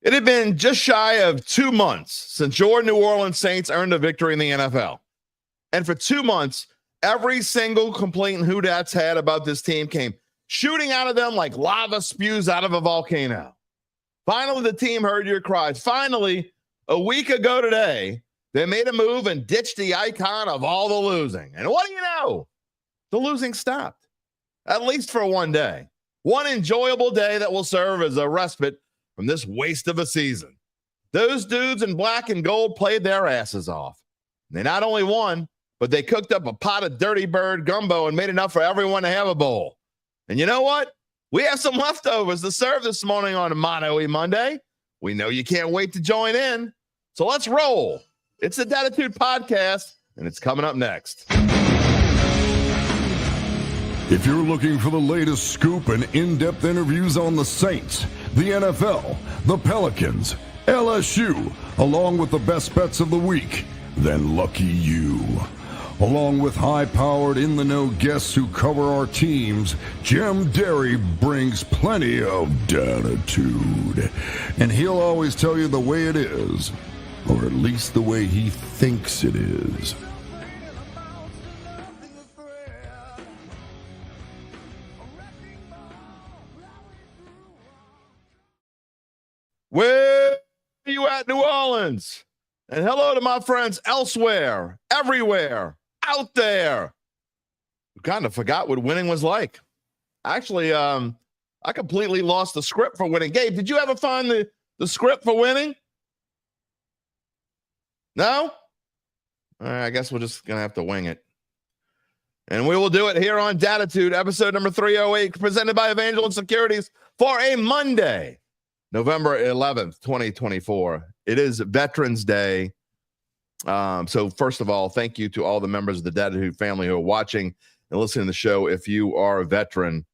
It had been just shy of 2 months since your New Orleans Saints earned a victory in the NFL. And for 2 months, every single complaint Whodats had about this team came shooting out of them like lava spews out of a volcano. Finally, the team heard your cries. Finally, a week ago today, they made a move and ditched the icon of all the losing. And what do you know? The losing stopped, at least for one day. One enjoyable day that will serve as a respite from this waste of a season. Those dudes in black and gold played their asses off. They not only won, but they cooked up a pot of Dirty Bird gumbo and made enough for everyone to have a bowl. And you know what? We have some leftovers to serve this morning on Mano E Monday. We know you can't wait to join in. So let's roll. It's the Dattitude Podcast, and it's coming up next. If you're looking for the latest scoop and in-depth interviews on the Saints, the NFL, the Pelicans, LSU, along with the best bets of the week, then lucky you. Along with high-powered, in-the-know guests who cover our teams, Jim Derry brings plenty of Dattitude. And he'll always tell you the way it is, or at least the way he thinks it is. Where are you at, New Orleans? And hello to my friends elsewhere, everywhere, out there. I kind of forgot what winning was like. Actually, I completely lost the script for winning. Gabe, did you ever find the script for winning? No? All right, I guess we're just going to have to wing it. And we will do it here on Dattitude, episode number 308, presented by Evangeline Securities for a Monday, November 11th, 2024. It is Veterans Day. So first of all, thank you to all the members of the Dattitude family who are watching and listening to the show. If you are a veteran,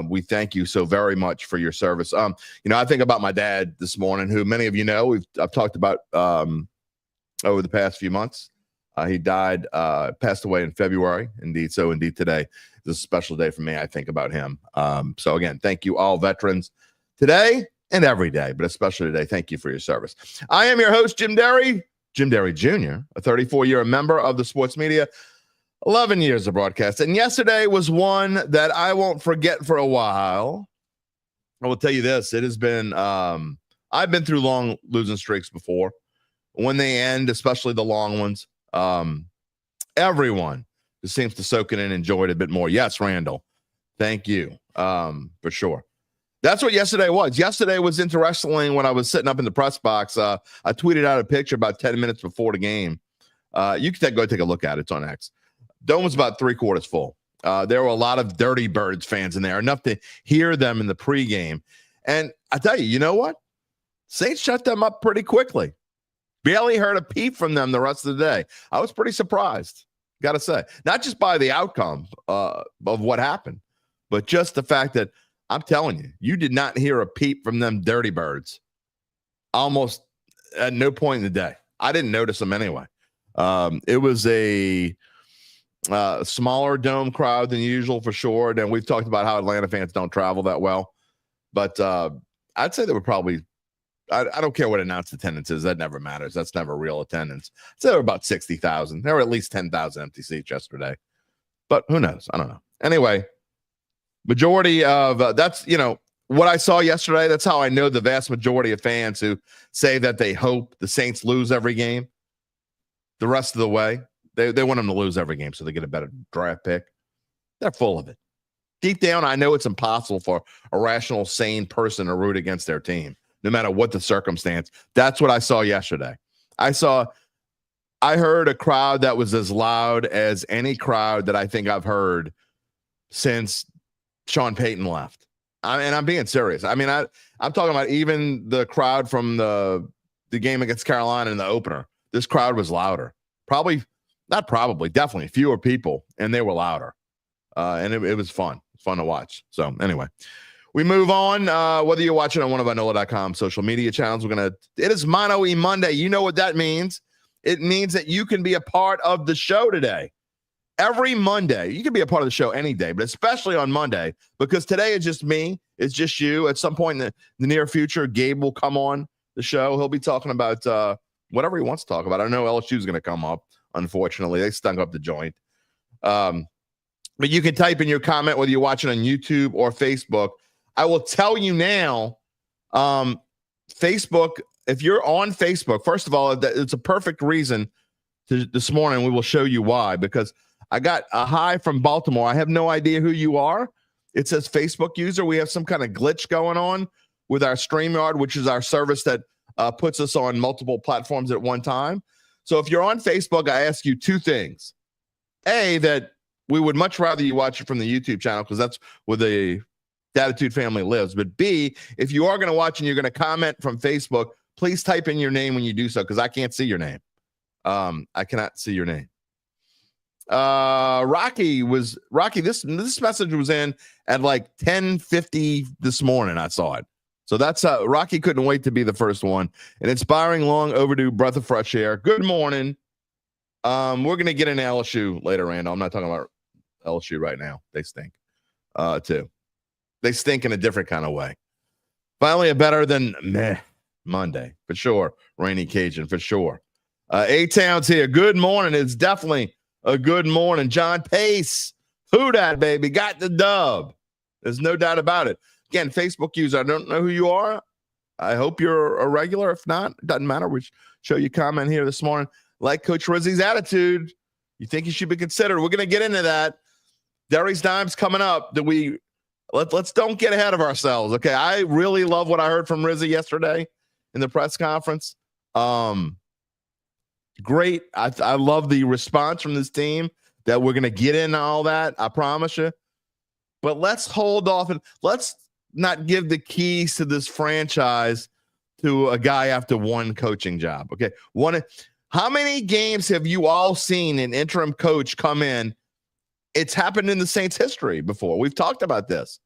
we thank you so very much for your service. I think about my dad this morning, who many of you know, I've talked about over the past few months. He died, passed away in February. Indeed today is a special day for me. I think about him. So again, thank you all veterans today and every day, but especially today. Thank you for your service. I am your host, Jim Derry Jr., a 34-year member of the sports media, 11 years of broadcast. And yesterday was one that I won't forget for a while. I will tell you this. It has been, I've been through long losing streaks before. When they end, especially the long ones, everyone just seems to soak it in and enjoy it a bit more. Yes, Randall. Thank you, for sure. That's what yesterday was. Yesterday was interesting. When I was sitting up in the press box, I tweeted out a picture about 10 minutes before the game. You can go take a look at it. It's on X. Dome was about 3/4 full. There were a lot of Dirty Birds fans in there, enough to hear them in the pregame. And I tell you, you know what? Saints shut them up pretty quickly. Barely heard a peep from them the rest of the day. I was pretty surprised, got to say. Not just by the outcome of what happened, but just the fact that, I'm telling you, you did not hear a peep from them Dirty Birds almost at no point in the day. I didn't notice them anyway. It was a smaller dome crowd than usual for sure. And we've talked about how Atlanta fans don't travel that well. But I'd say there were probably, I don't care what announced attendance is. That never matters. That's never real attendance. So there were about 60,000. There were at least 10,000 empty seats yesterday. But who knows? I don't know. Anyway, majority of that's, what I saw yesterday. That's how I know the vast majority of fans who say that they hope the Saints lose every game the rest of the way. They want them to lose every game so they get a better draft pick. They're full of it. Deep down, I know it's impossible for a rational, sane person to root against their team, no matter what the circumstance. That's what I saw yesterday. I heard a crowd that was as loud as any crowd that I think I've heard since Sean Payton left. And I'm being serious. I mean, I'm talking about even the crowd from the game against Carolina in the opener. This crowd was louder. Definitely fewer people, and they were louder. And it was fun. It's fun to watch. So anyway, we move on. Whether you're watching on one of our NOLA.com social media channels, it is Mano E Monday. You know what that means. It means that you can be a part of the show today. Every Monday, you can be a part of the show any day, but especially on Monday, because today is just me. It's just you. At some point in the near future, Gabe will come on the show. He'll be talking about whatever he wants to talk about. I know LSU is going to come up. Unfortunately, they stunk up the joint. But you can type in your comment whether you're watching on YouTube or Facebook. I will tell you now, Facebook, if you're on Facebook, first of all, it's a perfect reason this morning. We will show you why, because I got a hi from Baltimore. I have no idea who you are. It says Facebook user. We have some kind of glitch going on with our StreamYard, which is our service that puts us on multiple platforms at one time. So if you're on Facebook, I ask you two things. A, that we would much rather you watch it from the YouTube channel because that's where the Dattitude family lives. But B, if you are going to watch and you're going to comment from Facebook, please type in your name when you do so because I can't see your name. I cannot see your name. Rocky, this message was in at like 10:50 this morning. I saw it. So that's Rocky couldn't wait to be the first one. An inspiring, long overdue breath of fresh air. Good morning. We're going to get into LSU later, Randall. I'm not talking about LSU right now. They stink too. They stink in a different kind of way. Finally, a better than meh Monday for sure. Rainy Cajun for sure. A-Town's here. Good morning. It's definitely a good morning. John Pace. Who dat, baby? Got the dub. There's no doubt about it. Again, Facebook user, I don't know who you are. I hope you're a regular. If not, it doesn't matter. We show you comment here this morning. Like Coach Rizzi's attitude, you think he should be considered. We're going to get into that. Derry's Dime's coming up. Let's don't get ahead of ourselves. Okay. I really love what I heard from Rizzi yesterday in the press conference. Great. I love the response from this team that we're going to get into all that. I promise you. But let's hold off and let's not give the keys to this franchise to a guy after one coaching job. Okay. How many games have you all seen an interim coach come in? It's happened in the Saints history before. We've talked about this,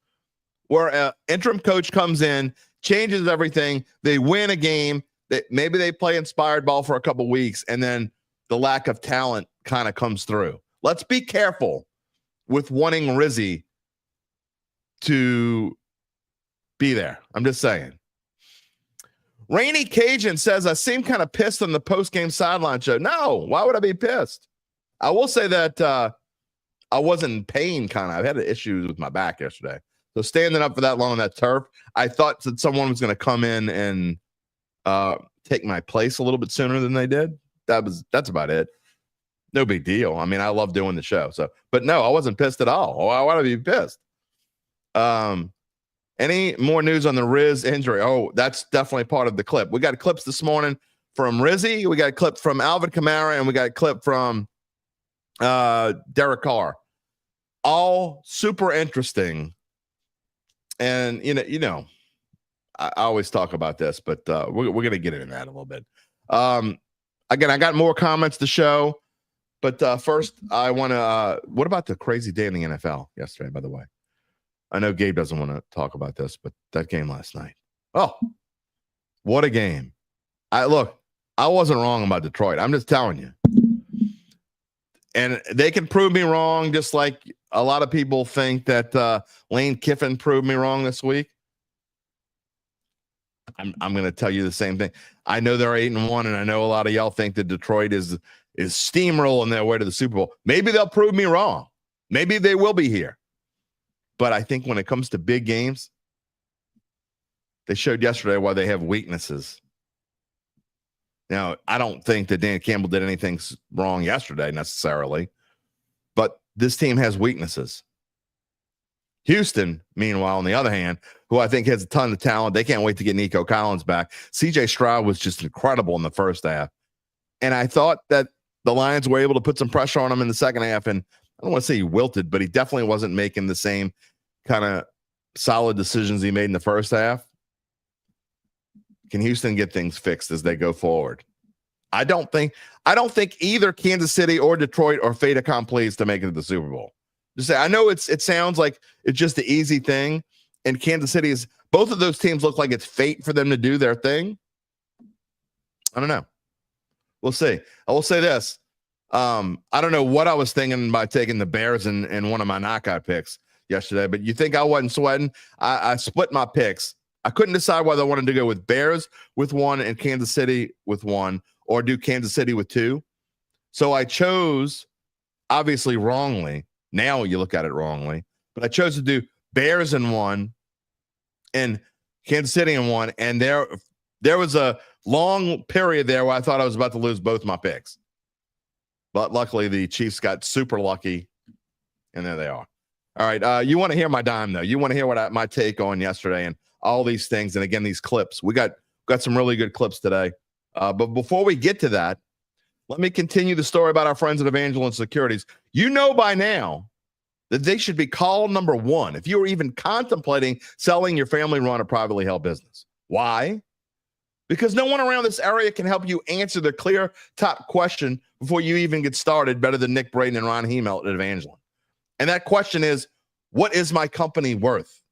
where an interim coach comes in, changes everything. They win a game. Maybe they play inspired ball for a couple weeks, and then the lack of talent kind of comes through. Let's be careful with wanting Rizzi to be there. I'm just saying. Rainy Cajun says, I seem kind of pissed on the post-game sideline show. No, why would I be pissed? I will say that I wasn't in pain, kind of. I had issues with my back yesterday. So standing up for that long on that turf, I thought that someone was going to come in and take my place a little bit sooner than they did. That's about it. No big deal. I mean, I love doing the show. But no, I wasn't pissed at all. Why would I be pissed? Any more news on the Riz injury? Oh, that's definitely part of the clip. We got clips this morning from Rizzi. We got a clip from Alvin Kamara, and we got a clip from Derek Carr. All super interesting. And, you know, I always talk about this, but we're going to get into that a little bit. Again, I got more comments to show, but first I want to what about the crazy day in the NFL yesterday, by the way? I know Gabe doesn't want to talk about this, but that game last night. Oh, what a game. I wasn't wrong about Detroit. I'm just telling you. And they can prove me wrong, just like a lot of people think that Lane Kiffin proved me wrong this week. I'm going to tell you the same thing. I know they're 8-1, and I know a lot of y'all think that Detroit is steamrolling their way to the Super Bowl. Maybe they'll prove me wrong. Maybe they will be here. But I think when it comes to big games, they showed yesterday why they have weaknesses. Now, I don't think that Dan Campbell did anything wrong yesterday necessarily, but this team has weaknesses. Houston, meanwhile, on the other hand, who I think has a ton of talent, they can't wait to get Nico Collins back. C.J. Stroud was just incredible in the first half. And I thought that the Lions were able to put some pressure on him in the second half, and I don't want to say he wilted, but he definitely wasn't making the same kind of solid decisions he made in the first half. Can Houston get things fixed as they go forward? I don't think either Kansas City or Detroit are fait accomplis to make it to the Super Bowl. Just say, I know it sounds like it's just the easy thing, and Kansas City is both of those teams look like it's fate for them to do their thing. I don't know. We'll see. I will say this. I don't know what I was thinking by taking the Bears in one of my knockout picks yesterday, but you think I wasn't sweating? I split my picks. I couldn't decide whether I wanted to go with Bears with 1 and Kansas City with 1 or do Kansas City with 2. So I chose, obviously wrongly, now you look at it wrongly, but I chose to do Bears in 1 and Kansas City in 1. And there was a long period there where I thought I was about to lose both my picks. But luckily the Chiefs got super lucky, and there they are. All right, you want to hear my dime, though. You want to hear what my take on yesterday and all these things. And, again, these clips. We got some really good clips today. But before we get to that, let me continue the story about our friends at Evangeline Securities. You know by now that they should be call number 1 if you are even contemplating selling your family-run or privately held business. Why? Because no one around this area can help you answer the clear top question before you even get started better than Nick Braden and Ron Hemelt at Evangeline. And that question is, what is my company worth?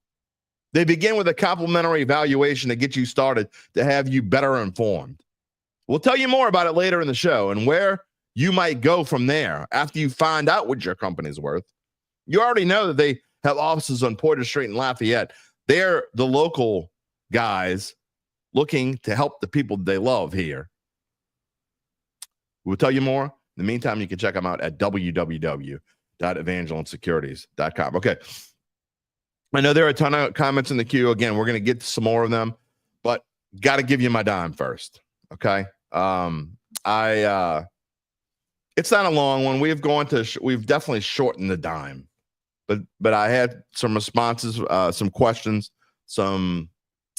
They begin with a complimentary evaluation to get you started to have you better informed. We'll tell you more about it later in the show and where you might go from there after you find out what your company's worth. You already know that they have offices on Porter Street in Lafayette. They're the local guys looking to help the people they love here. We'll tell you more. In the meantime, you can check them out at www.evangelinesecurities.com. Okay. I know there are a ton of comments in the queue. Again, we're going to get to some more of them, but got to give you my dime first. Okay. It's not a long one. We've definitely shortened the dime, but I had some responses, some questions,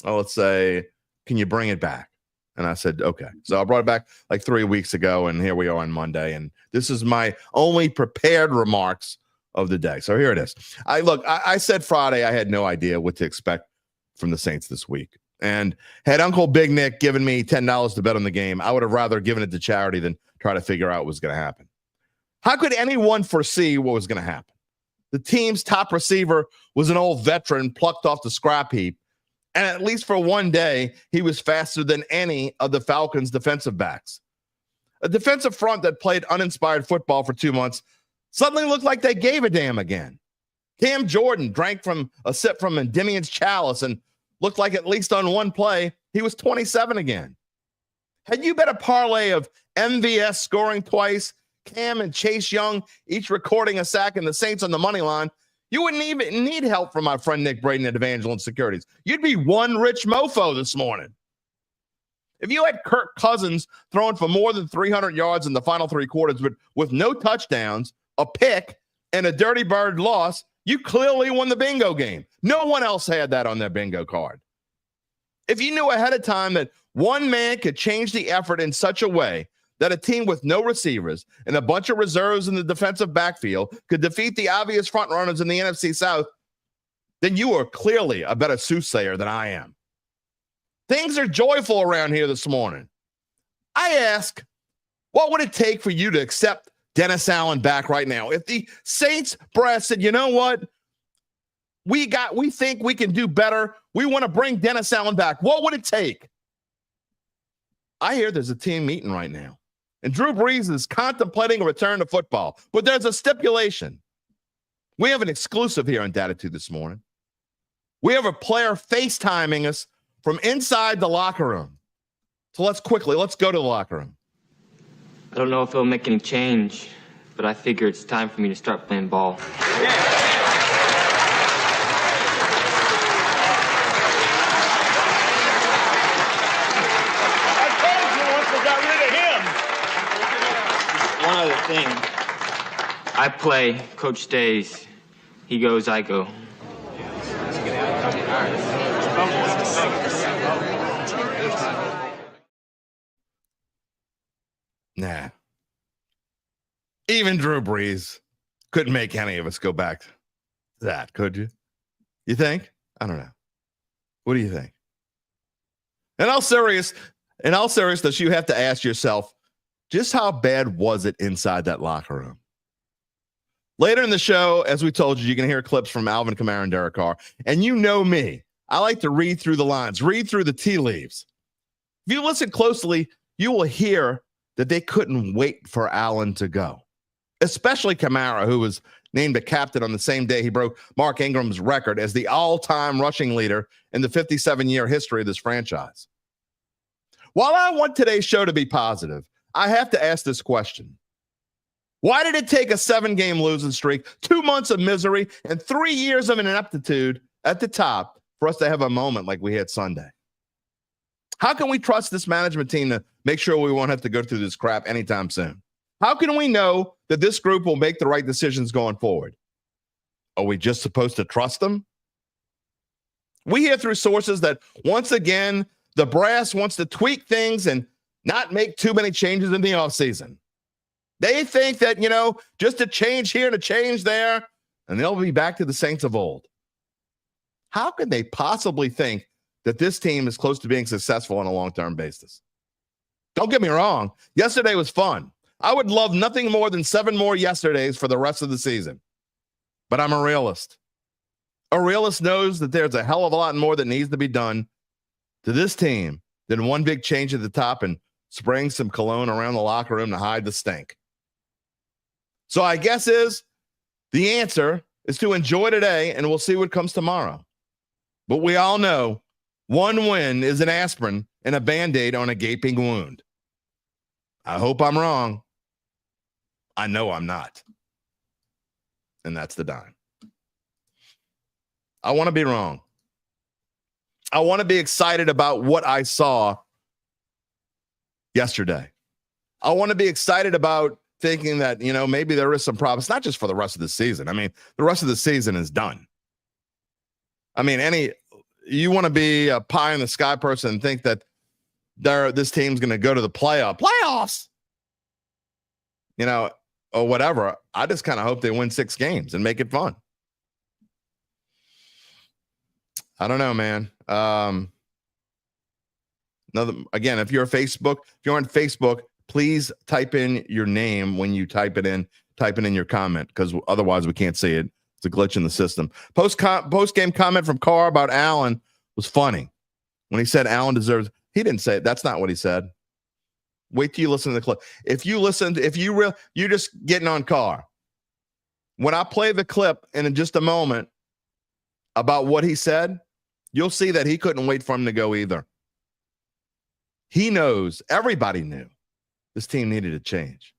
let's say, can you bring it back? And I said, okay. So I brought it back like 3 weeks ago, and here we are on Monday. And this is my only prepared remarks of the day. So here it is. I said Friday I had no idea what to expect from the Saints this week. And had Uncle Big Nick given me $10 to bet on the game, I would have rather given it to charity than try to figure out what was going to happen. How could anyone foresee what was going to happen? The team's top receiver was an old veteran plucked off the scrap heap. And at least for one day, he was faster than any of the Falcons' defensive backs. A defensive front that played uninspired football for 2 months suddenly looked like they gave a damn again. Cam Jordan drank from a sip from Endymion's chalice and looked like at least on one play, he was 27 again. Had you bet a parlay of MVS scoring twice, Cam and Chase Young each recording a sack, and the Saints on the money line, you wouldn't even need help from my friend Nick Braden at Evangeline Securities. You'd be one rich mofo this morning. If you had Kirk Cousins throwing for more than 300 yards in the final 3 quarters with no touchdowns, a pick, and a dirty bird loss, you clearly won the bingo game. No one else had that on their bingo card. If you knew ahead of time that one man could change the effort in such a way that a team with no receivers and a bunch of reserves in the defensive backfield could defeat the obvious frontrunners in the NFC South, then you are clearly a better soothsayer than I am. Things are joyful around here this morning. I ask, what would it take for you to accept Dennis Allen back right now? If the Saints brass said, you know what? We think we can do better. We want to bring Dennis Allen back. What would it take? I hear there's a team meeting right now. And Drew Brees is contemplating a return to football. But there's a stipulation. We have an exclusive here on Dattitude this morning. We have a player FaceTiming us from inside the locker room. So let's go to the locker room. I don't know if it'll make any change, but I figure it's time for me to start playing ball. Yeah. One other thing. I play, Coach stays. He goes, I go. Nah. Even Drew Brees couldn't make any of us go back to that, could you? You think? I don't know. What do you think? In all seriousness, you have to ask yourself, just how bad was it inside that locker room? Later in the show, as we told you, you can hear clips from Alvin Kamara and Derek Carr. And you know me. I like to read through the lines, read through the tea leaves. If you listen closely, you will hear that they couldn't wait for Allen to go, especially Kamara, who was named a captain on the same day he broke Mark Ingram's record as the all-time rushing leader in the 57-year history of this franchise. While I want today's show to be positive, I have to ask this question. Why did it take a 7-game losing streak, 2 months of misery, and 3 years of ineptitude at the top for us to have a moment like we had Sunday? How can we trust this management team to make sure we won't have to go through this crap anytime soon? How can we know that this group will make the right decisions going forward? Are we just supposed to trust them? We hear through sources that, once again, the brass wants to tweak things and not make too many changes in the offseason. They think that, just a change here and a change there, and they'll be back to the Saints of old. How could they possibly think that this team is close to being successful on a long-term basis? Don't get me wrong. Yesterday was fun. I would love nothing more than 7 more yesterdays for the rest of the season. But I'm a realist. A realist knows that there's a hell of a lot more that needs to be done to this team than one big change at the top and spraying some cologne around the locker room to hide the stink. So I guess the answer is to enjoy today, and we'll see what comes tomorrow. But we all know one win is an aspirin and a Band-Aid on a gaping wound. I hope I'm wrong. I know I'm not. And that's the dime. I want to be wrong. I want to be excited about what I saw yesterday. I want to be excited about thinking that, maybe there is some problems, not just for the rest of the season. I mean, the rest of the season is done. I mean, you want to be a pie in the sky person and think that this team's going to go to the playoffs, or whatever. I just kind of hope they win 6 games and make it fun. I don't know, man. Again, if you're on Facebook, please type in your name when you type it in your comment, because otherwise we can't see it. It's a glitch in the system. Post-game comment from Carr about Allen was funny. When he said Allen deserves, he didn't say it. That's not what he said. Wait till you listen to the clip. You're just getting on Carr. When I play the clip in just a moment about what he said, you'll see that he couldn't wait for him to go either. He knows, everybody knew, this team needed a change.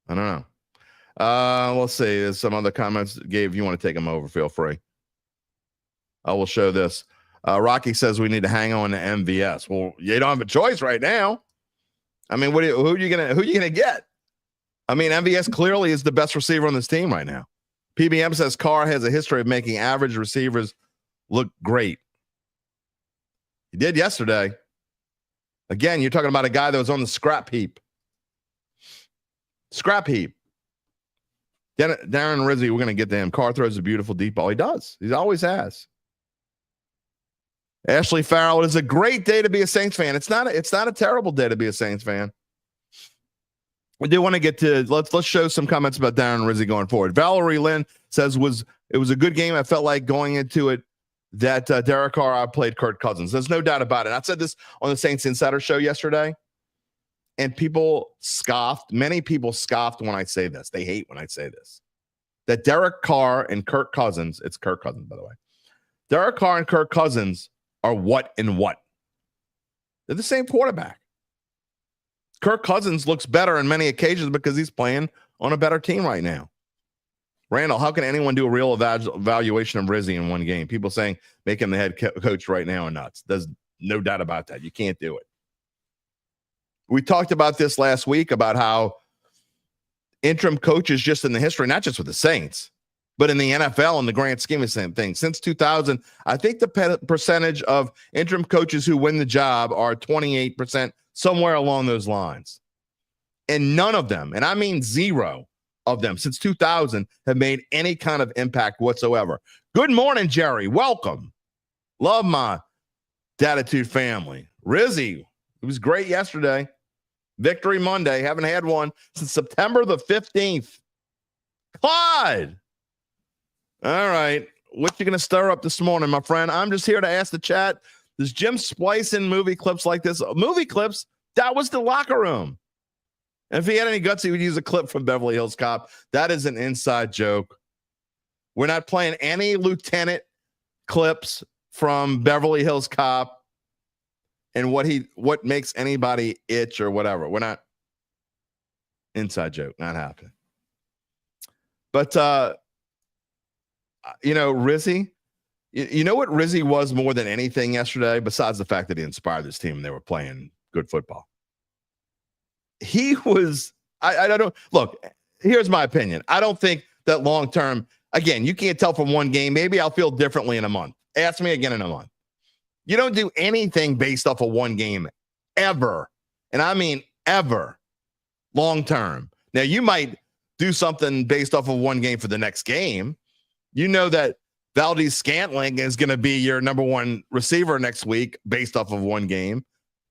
I don't know. Let's see. There's some other comments. Gabe, if you want to take them over, feel free. I will show this. Rocky says we need to hang on to MVS. Well, you don't have a choice right now. I mean, who are you gonna get? I mean, MVS clearly is the best receiver on this team right now. PBM says Carr has a history of making average receivers look great. He did yesterday. Again, you're talking about a guy that was on the scrap heap. Scrap heap. Darren Rizzi, we're going to get to him. Carr throws a beautiful deep ball. He does. He always has. Ashley Farrell, it is a great day to be a Saints fan. It's not a terrible day to be a Saints fan. We do want to get to, let's show some comments about Darren Rizzi going forward. Valerie Lynn says it was a good game. I felt like going into it that Derek Carr outplayed Kirk Cousins. There's no doubt about it. I said this on the Saints Insider show yesterday, and many people scoffed when I say this. They hate when I say this. That Derek Carr and Kirk Cousins, it's Kirk Cousins, by the way. Derek Carr and Kirk Cousins are what and what. They're the same quarterback. Kirk Cousins looks better on many occasions because he's playing on a better team right now. Randall, how can anyone do a real evaluation of Rizzi in one game? People saying make him the head coach right now are nuts. There's no doubt about that. You can't do it. We talked about this last week about how interim coaches just in the history, not just with the Saints, but in the NFL in the grand scheme of the same thing. Since 2000, I think the percentage of interim coaches who win the job are 28%, somewhere along those lines. And none of them, and I mean zero of them, since 2000 have made any kind of impact whatsoever. Good morning, Jerry. Welcome. Love my Dattitude family. Rizzi, it was great yesterday. Victory Monday. Haven't had one since September the 15th. Clyde. All right. What you going to stir up this morning, my friend? I'm just here to ask the chat. Does Jim splice in movie clips like this? Movie clips? That was the locker room. And if he had any guts, he would use a clip from Beverly Hills Cop. That is an inside joke. We're not playing any lieutenant clips from Beverly Hills Cop and what makes anybody itch or whatever. We're not. Inside joke, not happening. But Rizzi, you know what Rizzi was more than anything yesterday, besides the fact that he inspired this team and they were playing good football. He was, I don't know. Look, here's my opinion. I don't think that long term, again, you can't tell from one game. Maybe I'll feel differently in a month. Ask me again in a month. You don't do anything based off of one game ever. And I mean ever, long term. Now, you might do something based off of one game for the next game. You know that Valdez-Scantling is going to be your number one receiver next week based off of one game.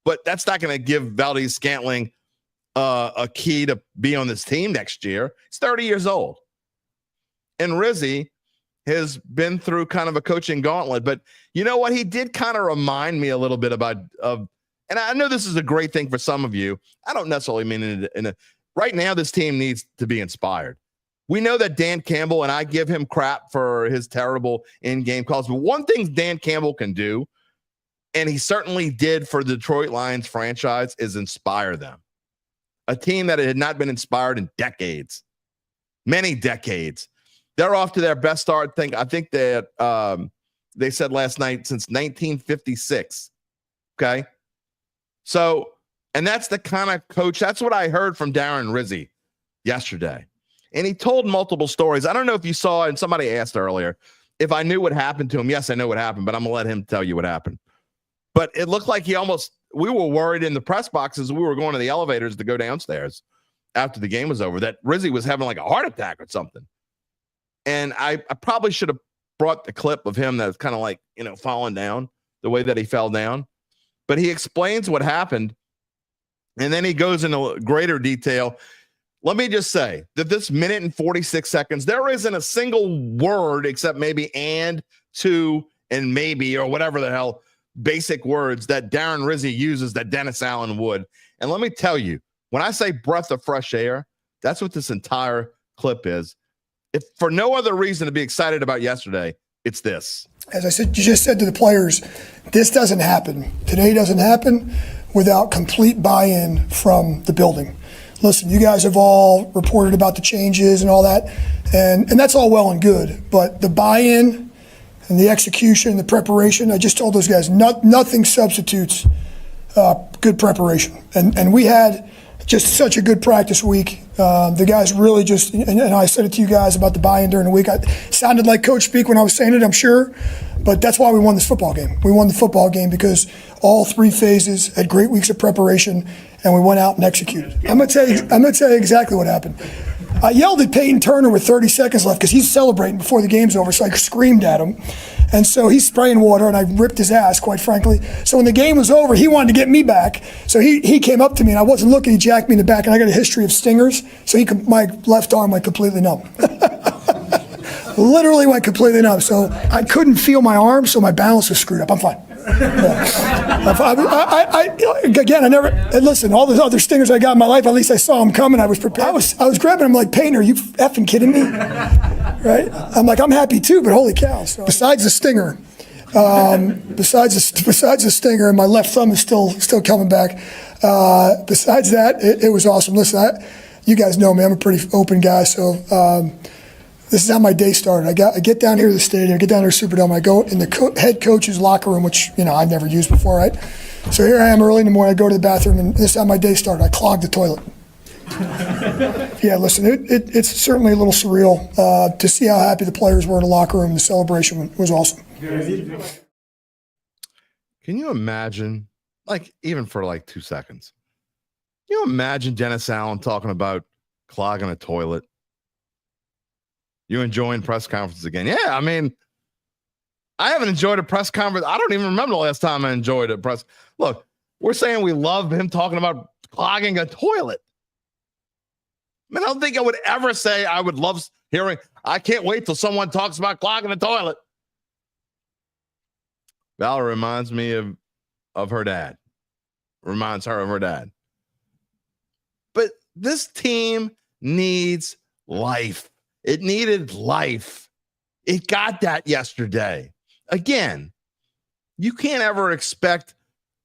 But that's not going to give Valdez-Scantling a key to be on this team next year. He's 30 years old. And Rizzi has been through kind of a coaching gauntlet. But you know what? He did kind of remind me a little bit about and I know this is a great thing for some of you. I don't necessarily mean it right now, this team needs to be inspired. We know that Dan Campbell, and I give him crap for his terrible in-game calls, but one thing Dan Campbell can do, and he certainly did for the Detroit Lions franchise, is inspire them. A team that had not been inspired in decades, many decades. They're off to their best start. I think that they said last night since 1956. Okay. So, and that's the kind of coach, that's what I heard from Darren Rizzi yesterday. And he told multiple stories. I don't know if you saw, and somebody asked earlier, if I knew what happened to him. Yes, I know what happened, but I'm going to let him tell you what happened. But it looked like we were worried in the press boxes. We were going to the elevators to go downstairs after the game was over, that Rizzi was having like a heart attack or something. And I probably should have brought the clip of him that's kind of like, falling down the way that he fell down. But he explains what happened, and then he goes into greater detail. Let me just say that this minute and 46 seconds, there isn't a single word except maybe and, to, and maybe, or whatever the hell basic words that Darren Rizzi uses that Dennis Allen would. And let me tell you, when I say breath of fresh air, that's what this entire clip is. If for no other reason to be excited about yesterday, it's this. As I said, you just said to the players, this doesn't happen. Today doesn't happen without complete buy-in from the building. Listen, you guys have all reported about the changes and all that, and that's all well and good, but the buy-in and the execution, the preparation, I just told those guys, nothing substitutes good preparation. And we had just such a good practice week. The guys really just, and I said it to you guys about the buy-in during the week. I sounded like coach speak when I was saying it, I'm sure, but that's why we won this football game. We won the football game because all three phases had great weeks of preparation, and we went out and executed. I'm gonna tell you exactly what happened. I yelled at Peyton Turner with 30 seconds left because he's celebrating before the game's over, so I screamed at him. And so he's spraying water, and I ripped his ass, quite frankly. So when the game was over, he wanted to get me back. So he came up to me, and I wasn't looking. He jacked me in the back, and I got a history of stingers. So my left arm went completely numb. Literally went completely numb. So I couldn't feel my arm, so my balance was screwed up. I'm fine. Yeah. I never, and listen, all the other stingers I got in my life, at least I saw them coming. I was prepared. I was grabbing them like, Payne, are you effing kidding me? Right? I'm like, I'm happy too, but holy cow. So, besides the stinger, besides the stinger, and my left thumb is still coming back. Besides that, it was awesome. Listen, you guys know me, I'm a pretty open guy, so this is how my day started. I get down here to the stadium, I get down here to Superdome, I go in the head coach's locker room, which I've never used before, right? So here I am early in the morning, I go to the bathroom, and this is how my day started. I clogged the toilet. Yeah, listen, it's certainly a little surreal to see how happy the players were in the locker room. The celebration was awesome. Can you imagine, even for 2 seconds, can you imagine Dennis Allen talking about clogging a toilet? You enjoying press conferences again? Yeah, I mean, I haven't enjoyed a press conference. I don't even remember the last time I enjoyed a press. Look, we're saying we love him talking about clogging a toilet. I don't think I would ever say I would love hearing, I can't wait till someone talks about clogging a toilet. Valerie reminds me of her dad. Reminds her of her dad. But This team needs life. It needed life. It got that yesterday. Again, you can't ever expect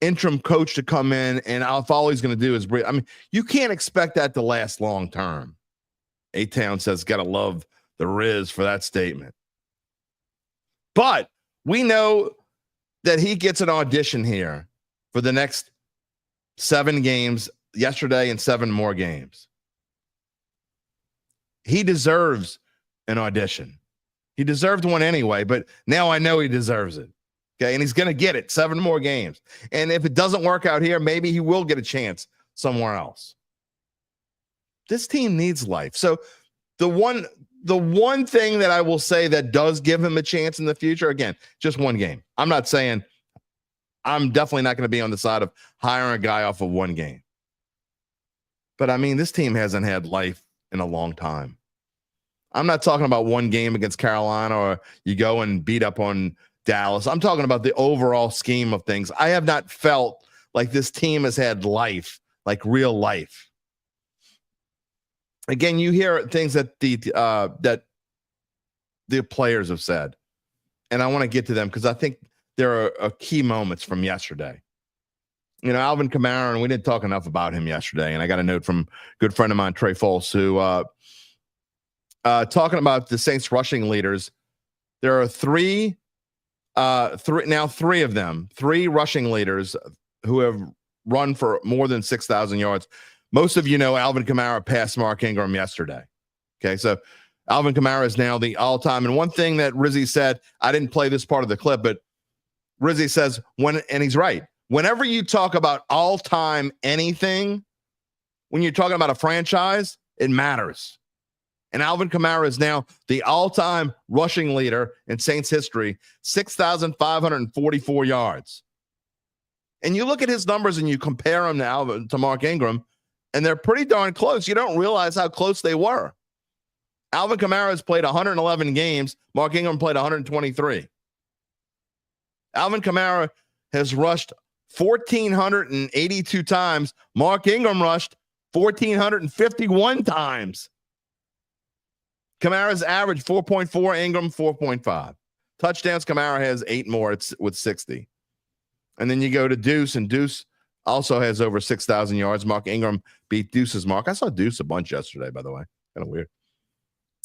interim coach to come in and all he's going to do is breathe. I mean, you can't expect that to last long term. A-Town says, got to love the Riz for that statement. But we know that he gets an audition here for the next 7 games yesterday and 7 more games. He deserves an audition. He deserved one anyway, but now I know he deserves it. Okay, and he's going to get it 7 more games. And if it doesn't work out here, maybe he will get a chance somewhere else. This team needs life. So the one thing that I will say that does give him a chance in the future, again, just 1 game. I'm not saying I'm definitely not going to be on the side of hiring a guy off of 1 game. But I mean, this team hasn't had life in a long time. I'm not talking about 1 game against Carolina or you go and beat up on Dallas. I'm talking about the overall scheme of things. I have not felt like this team has had life, like real life. Again, you hear things that the players have said, and I want to get to them because I think there are key moments from yesterday. You know, Alvin Kamara, and we didn't talk enough about him yesterday, and I got a note from a good friend of mine, Trey Foles, who talking about the Saints rushing leaders. There are three of them, 3 rushing leaders who have run for more than 6,000 yards. Most of you know Alvin Kamara passed Mark Ingram yesterday. Okay, so Alvin Kamara is now the all-time. And one thing that Rizzi said, I didn't play this part of the clip, but Rizzi says, and he's right, whenever you talk about all-time anything, when you're talking about a franchise, it matters. And Alvin Kamara is now the all-time rushing leader in Saints history, 6,544 yards. And you look at his numbers and you compare him to Mark Ingram, and they're pretty darn close. You don't realize how close they were. Alvin Kamara has played 111 games. Mark Ingram played 123. Alvin Kamara has rushed 1,482 times. Mark Ingram rushed 1,451 times. Kamara's average 4.4, Ingram 4.5. Touchdowns, Kamara has 8 more with 60. And then you go to Deuce, and Deuce also has over 6,000 yards. Mark Ingram beat Deuce's mark. I saw Deuce a bunch yesterday, by the way. Kind of weird.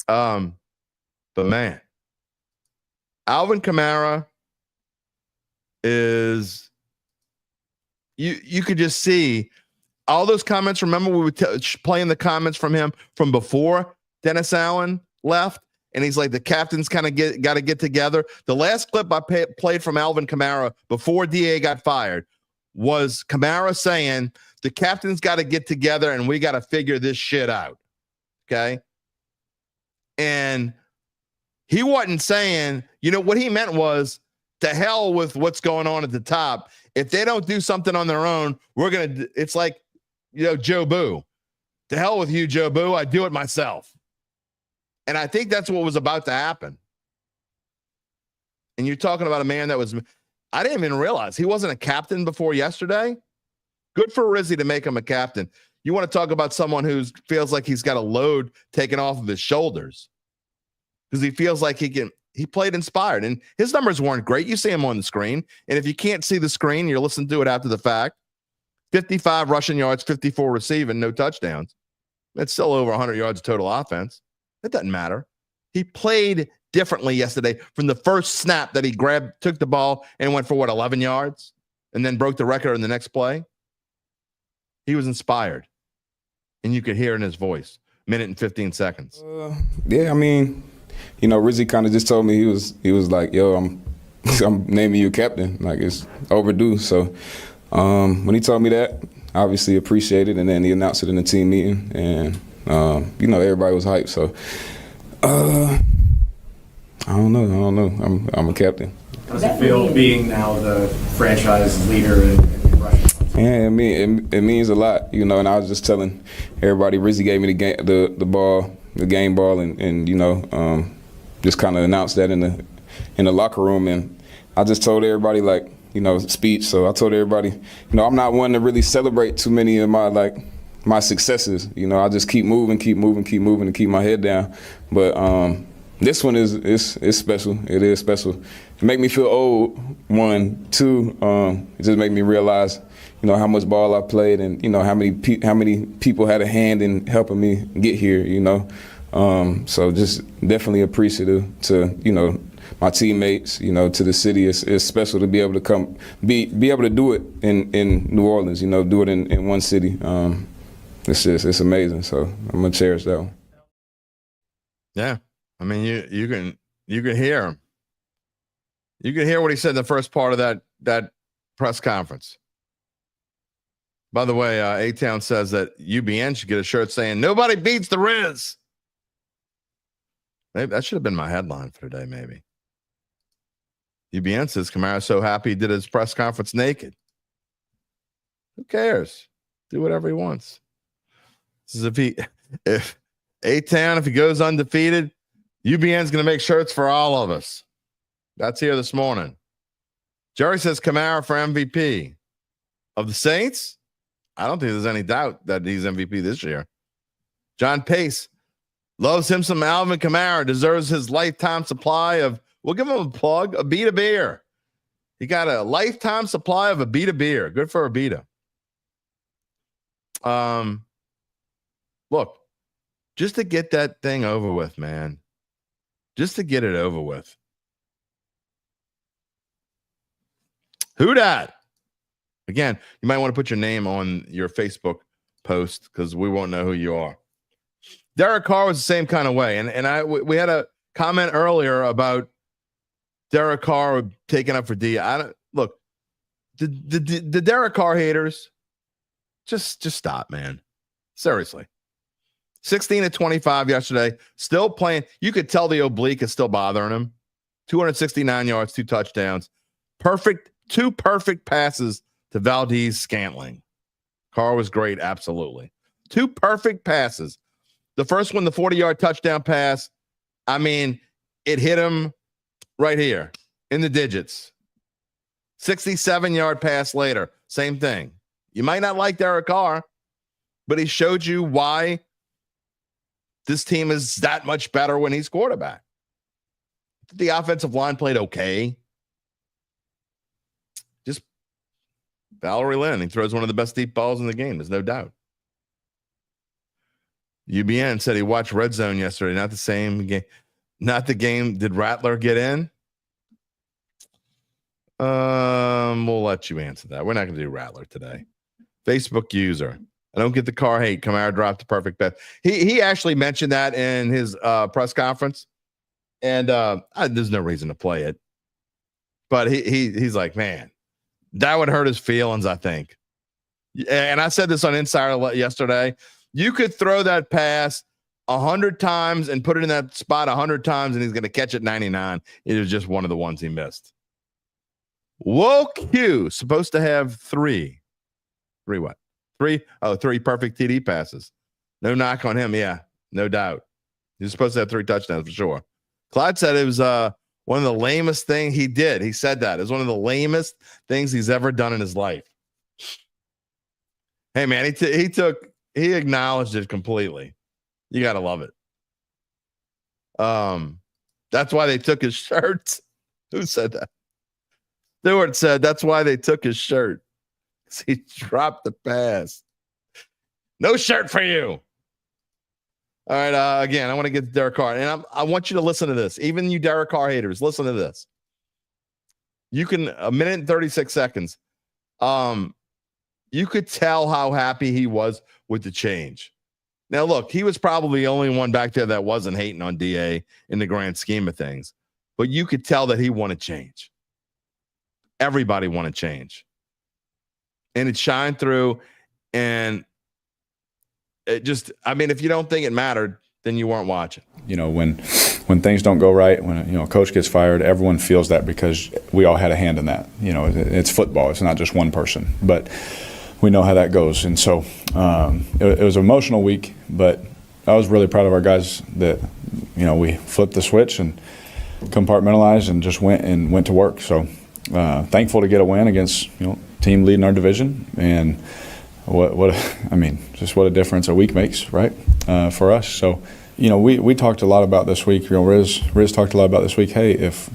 But man, Alvin Kamara is you could just see all those comments. Remember, we would play in the comments from him from before Dennis Allen left, and he's like, the captains kind of got to get together. The last clip I played from Alvin Kamara before DA got fired was Kamara saying, the captains got to get together and we got to figure this shit out. Okay. And he wasn't saying, what he meant was, to hell with what's going on at the top. If they don't do something on their own, it's like, Joe Boo. To hell with you, Joe Boo. I do it myself. And I think that's what was about to happen. And you're talking about a man that I didn't even realize he wasn't a captain before yesterday. Good for Rizzi to make him a captain. You want to talk about someone who feels like he's got a load taken off of his shoulders because he feels like he played inspired, and his numbers weren't great. You see him on the screen. And if you can't see the screen, you're listening to it after the fact. 55 rushing yards, 54 receiving, no touchdowns. That's still over 100 yards of total offense. It doesn't matter. He played differently yesterday from the first snap that he took the ball and went for 11 yards and then broke the record in the next play. He was inspired, and you could hear in his voice, minute and 15 seconds. Yeah, I mean, Rizzi kind of just told me he was like, yo, I'm naming you captain. Like, it's overdue. So when he told me that, obviously appreciated, and then he announced it in the team meeting, and everybody was hyped. So I don't know. I'm a captain. How does it feel being now the franchise leader in rushing? Yeah, it means a lot, and I was just telling everybody, Rizzi gave me the ball, the game ball, and just kind of announced that in the locker room, and I just told everybody, speech. So I told everybody, I'm not one to really celebrate too many of my my successes. You know, I just keep moving, and keep my head down. But this one is special. It is special. It make me feel old. 1, 2. It just make me realize, you know, how much ball I played, and you know how many people had a hand in helping me get here. You know, so just definitely appreciative to, you know, my teammates, you know, to the city. It's special to be able to come, be able to do it in New Orleans. You know, do it in one city. It's amazing. So I'm gonna cherish that one. Yeah, I mean, you can hear him. You can hear what he said in the first part of that press conference. By the way, A-Town says that UBN should get a shirt saying "Nobody beats the Riz." Maybe that should have been my headline for today. Maybe. UBN says Kamara's so happy he did his press conference naked. Who cares? Do whatever he wants. This is if A-Town, if he goes undefeated, UBN's going to make shirts for all of us. That's here this morning. Jerry says Kamara for MVP of the Saints. I don't think there's any doubt that he's MVP this year. John Pace loves him some Alvin Kamara, deserves his lifetime supply of, we'll give him a plug, Abita beer. He got a lifetime supply of Abita beer. Good for Abita. Look, just to get that thing over with, man. Just to get it over with. Who dat? Again, you might want to put your name on your Facebook post because we won't know who you are. Derek Carr was the same kind of way. We had a comment earlier about Derek Carr taking up for D. Look, the Derek Carr haters, just stop, man. Seriously. 16-25 yesterday, still playing. You could tell the oblique is still bothering him. 269 yards, 2 touchdowns. Two perfect passes to Valdez-Scantling. Carr was great, absolutely. 2 perfect passes. The first one, the 40-yard touchdown pass, I mean, it hit him right here in the digits. 67-yard pass later, same thing. You might not like Derek Carr, but he showed you why this team is that much better when he's quarterback. The offensive line played okay. Just Valerie Lynn, he throws one of the best deep balls in the game, there's no doubt. UBN said he watched Red Zone yesterday, not the same game. Not the game. Did Rattler get in? We'll let you answer that. We're not going to do Rattler today. Facebook user. I don't get the Carr hate. Kamara dropped the perfect bet. He actually mentioned that in his press conference, and there's no reason to play it. But he's like, man, that would hurt his feelings, I think. And I said this on Insider yesterday. You could throw that pass 100 times and put it in that spot 100 times, and he's going to catch it 99. It was just one of the ones he missed. Whoa, Q supposed to have 3 what? 3 perfect TD passes. No knock on him. Yeah, no doubt. He's supposed to have 3 touchdowns for sure. Clyde said it was one of the lamest things he did. He said that. It was one of the lamest things he's ever done in his life. Hey, man, he acknowledged it completely. You got to love it. That's why they took his shirt. Who said that? Stewart said that's why they took his shirt. He dropped the pass. No shirt for you. All right. Again, I want to get to Derek Carr, and I want you to listen to this. Even you Derek Carr haters, listen to this. You can 1 minute and 36 seconds. You could tell how happy he was with the change. Now, look, he was probably the only one back there that wasn't hating on DA in the grand scheme of things, but you could tell that he wanted change. Everybody wanted change. And it shined through, and it just, I mean, if you don't think it mattered, then you weren't watching. You know, when things don't go right, when, you know, a coach gets fired, everyone feels that because we all had a hand in that. You know, it's football. It's not just one person. But we know how that goes. And so it was an emotional week, but I was really proud of our guys that, you know, we flipped the switch and compartmentalized and just went to work. So thankful to get a win against, you know, team leading our division, and just what a difference a week makes, right, for us. So, we talked a lot about this week. Riz talked a lot about this week. Hey, if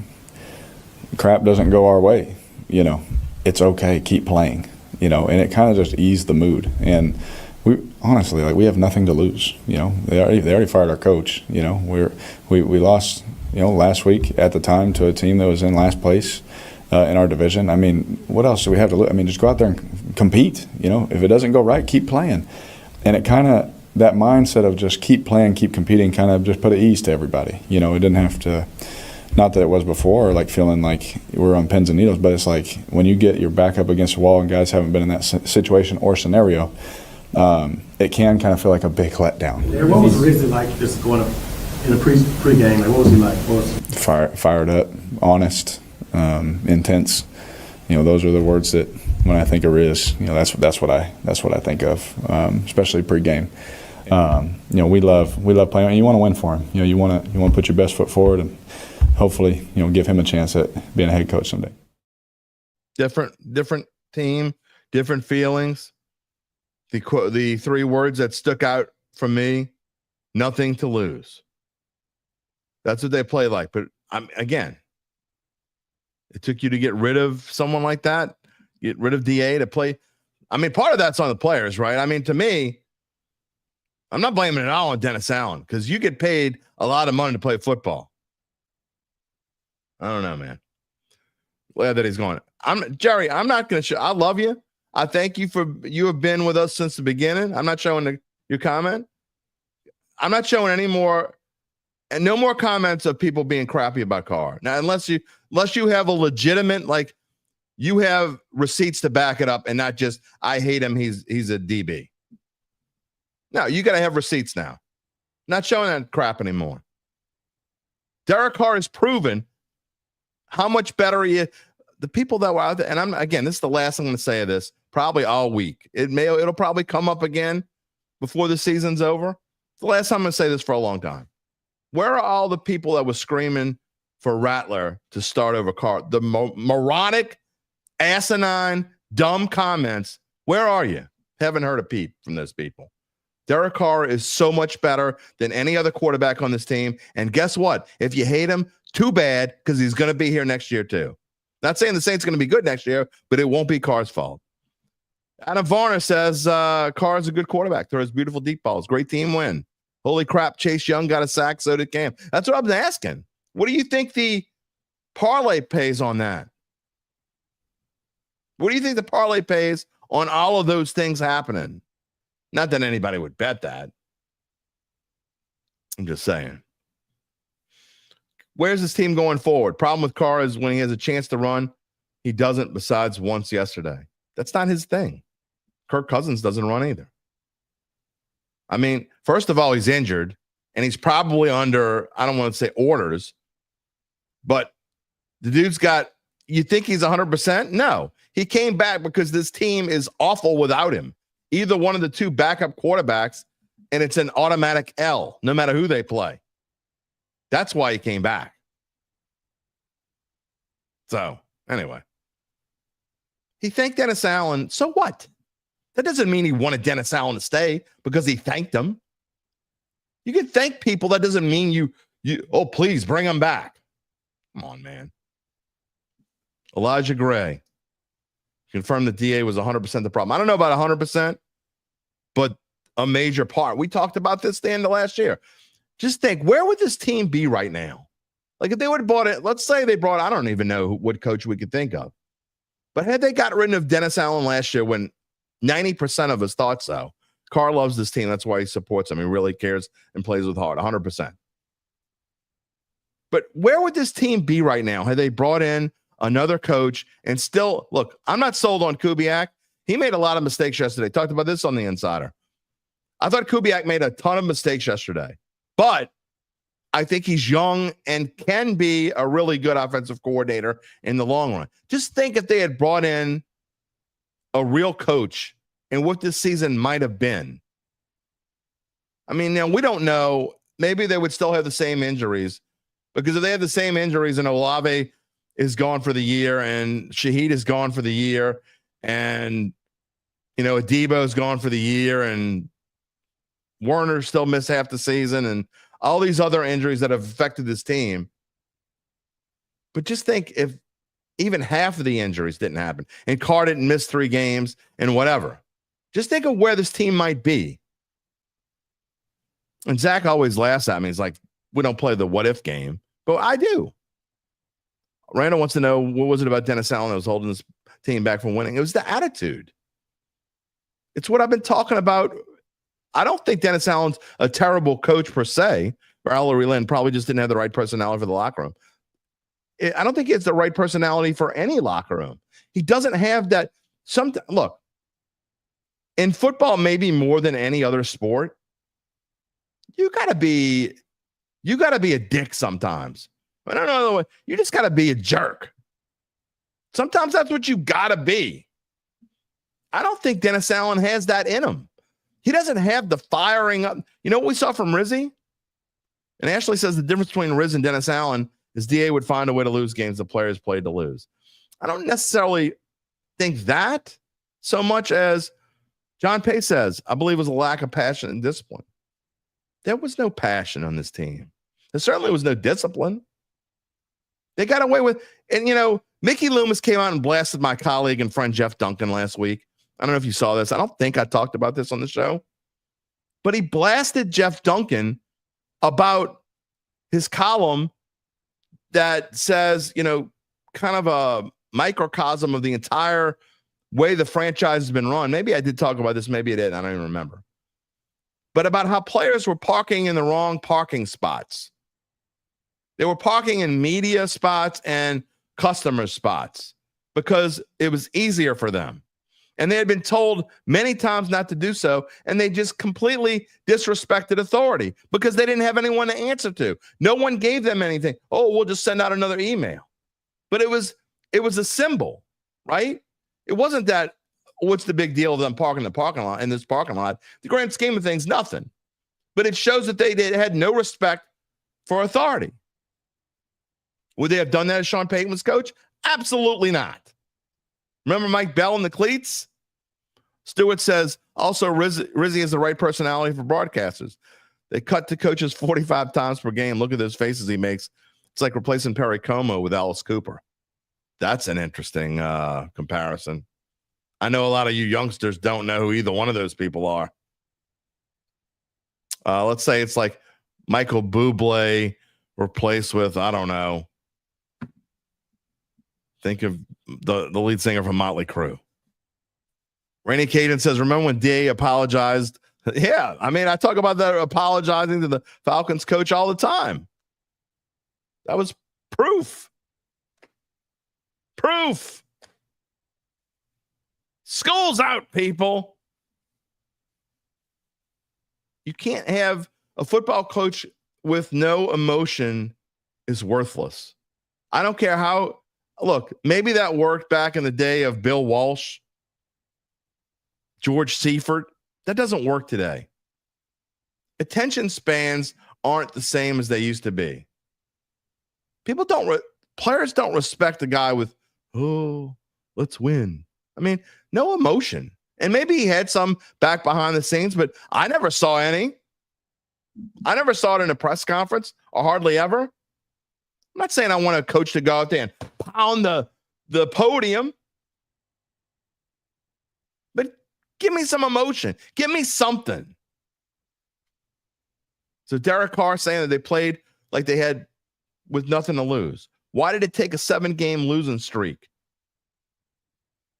crap doesn't go our way, it's okay. Keep playing, and it kind of just eased the mood. And we honestly, we have nothing to lose. They already fired our coach. We lost, last week at the time to a team that was in last place in our division. I mean, what else do we have to lose? I mean, just go out there and compete. If it doesn't go right, keep playing. And it kind of, that mindset of just keep playing, keep competing, kind of just put at ease to everybody. It didn't have to. Not that it was before, or feeling like we're on pins and needles, but it's like when you get your back up against the wall and guys haven't been in that situation or scenario, it can kind of feel like a big letdown. What was Rizzi like just going up in a pregame? What was he like? Fired up, honest, intense. Those are the words that when I think of Riz, that's what I think of, especially pregame. We love playing, and you want to win for him. You want to put your best foot forward and hopefully, give him a chance at being a head coach someday. Different team, different feelings. The three words that stuck out for me: nothing to lose. That's what they play like. But again, it took you to get rid of someone like that, get rid of DA to play. I mean, part of that's on the players, right? I mean, to me, I'm not blaming it all on Dennis Allen because you get paid a lot of money to play football. I don't know, man. Glad that he's going. Jerry, I'm not going to show. I love you. I thank you you have been with us since the beginning. I'm not showing your comment. I'm not showing any more, and no more comments of people being crappy about Carr. Now, unless you have a legitimate, you have receipts to back it up and not just, I hate him, he's a DB. No, you got to have receipts now. Not showing that crap anymore. Derek Carr has proven how much better he is. The people that were out there, and this is the last I'm going to say of this, probably all week. It'll probably come up again before the season's over. It's the last time I'm going to say this for a long time. Where are all the people that were screaming for Rattler to start over Carr? The moronic, asinine, dumb comments. Where are you? Haven't heard a peep from those people. Derek Carr is so much better than any other quarterback on this team. And guess what? If you hate him, too bad, because he's going to be here next year too. Not saying the Saints are going to be good next year, but it won't be Carr's fault. Adam Varner says Carr is a good quarterback. Throws beautiful deep balls. Great team win. Holy crap, Chase Young got a sack, so did Cam. That's what I was asking. What do you think the parlay pays on that? What do you think the parlay pays on all of those things happening? Not that anybody would bet that. I'm just saying. Where's this team going forward? Problem with Carr is when he has a chance to run, he doesn't, besides once yesterday. That's not his thing. Kirk Cousins doesn't run either. I mean, first of all, he's injured, and he's probably under, I don't want to say orders, but the dude's got, you think he's 100%? No. He came back because this team is awful without him. Either one of the two backup quarterbacks, and it's an automatic L, no matter who they play. That's why he came back. So, anyway. He thanked Dennis Allen. So what? That doesn't mean he wanted Dennis Allen to stay because he thanked him. You can thank people. That doesn't mean you oh, please bring him back. Come on, man. Elijah Gray confirmed that DA was 100% the problem. I don't know about 100%, but a major part. We talked about this at the end of last year. Just think, where would this team be right now? Like if they would have bought it, let's say they brought, I don't even know what coach we could think of. But had they got rid of Dennis Allen last year when 90% of us thought so, Carr loves this team. That's why he supports them. He really cares and plays with heart, 100%. But where would this team be right now had they brought in another coach and still, look, I'm not sold on Kubiak. He made a lot of mistakes yesterday. Talked about this on the Insider. I thought Kubiak made a ton of mistakes yesterday. But I think he's young and can be a really good offensive coordinator in the long run. Just think if they had brought in a real coach and what this season might have been. I mean, now we don't know. Maybe they would still have the same injuries because if they have the same injuries and Olave is gone for the year and Shaheed is gone for the year and, Adebo's gone for the year and Warner still missed half the season and all these other injuries that have affected this team. But just think if even half of the injuries didn't happen and Carr didn't miss 3 games and whatever. Just think of where this team might be. And Zach always laughs at me. He's like, we don't play the what if game. But I do. Randall wants to know, what was it about Dennis Allen that was holding this team back from winning? It was the attitude. It's what I've been talking about. I don't think Dennis Allen's a terrible coach per se. Valerie Lynn probably just didn't have the right personality for the locker room. I don't think he has the right personality for any locker room. He doesn't have that. Look, in football, maybe more than any other sport, you gotta be a dick sometimes. I don't know. You just gotta be a jerk. Sometimes that's what you gotta be. I don't think Dennis Allen has that in him. He doesn't have the firing up. You know what we saw from Rizzi? And Ashley says the difference between Riz and Dennis Allen is DA would find a way to lose games the players played to lose. I don't necessarily think that so much as John Pace says, I believe it was a lack of passion and discipline. There was no passion on this team. There certainly was no discipline. They got away with, and Mickey Loomis came out and blasted my colleague and friend Jeff Duncan last week. I don't know if you saw this. I don't think I talked about this on the show. But he blasted Jeff Duncan about his column that says, kind of a microcosm of the entire way the franchise has been run. Maybe I did talk about this. Maybe I did. I don't even remember. But about how players were parking in the wrong parking spots. They were parking in media spots and customer spots because it was easier for them. And they had been told many times not to do so, and they just completely disrespected authority because they didn't have anyone to answer to. No one gave them anything. Oh, we'll just send out another email. But it was a symbol, right? It wasn't that, what's the big deal of them parking in this parking lot? The grand scheme of things, nothing. But it shows that they had no respect for authority. Would they have done that as Sean Payton was coach? Absolutely not. Remember Mike Bell and the cleats? Stewart says, also, Rizzi is the right personality for broadcasters. They cut to coaches 45 times per game. Look at those faces he makes. It's like replacing Perry Como with Alice Cooper. That's an interesting comparison. I know a lot of you youngsters don't know who either one of those people are. Let's say it's like Michael Bublé replaced with, I don't know. Think of the lead singer from Motley Crue. Rainey Caden says, remember when D.A. apologized? Yeah, I talk about that apologizing to the Falcons coach all the time. That was proof. Proof. School's out, people. You can't have a football coach with no emotion is worthless. I don't care how. Look, maybe that worked back in the day of Bill Walsh, George Seifert. That doesn't work today. Attention spans aren't the same as they used to be. Players don't respect a guy with, oh, let's win. No emotion. And maybe he had some back behind the scenes, but I never saw any. I never saw it in a press conference, or hardly ever. I'm not saying I want a coach to go out there and pound the podium, but give me some emotion. Give me something. So Derek Carr saying that they played like they had with nothing to lose. Why did it take a 7-game losing streak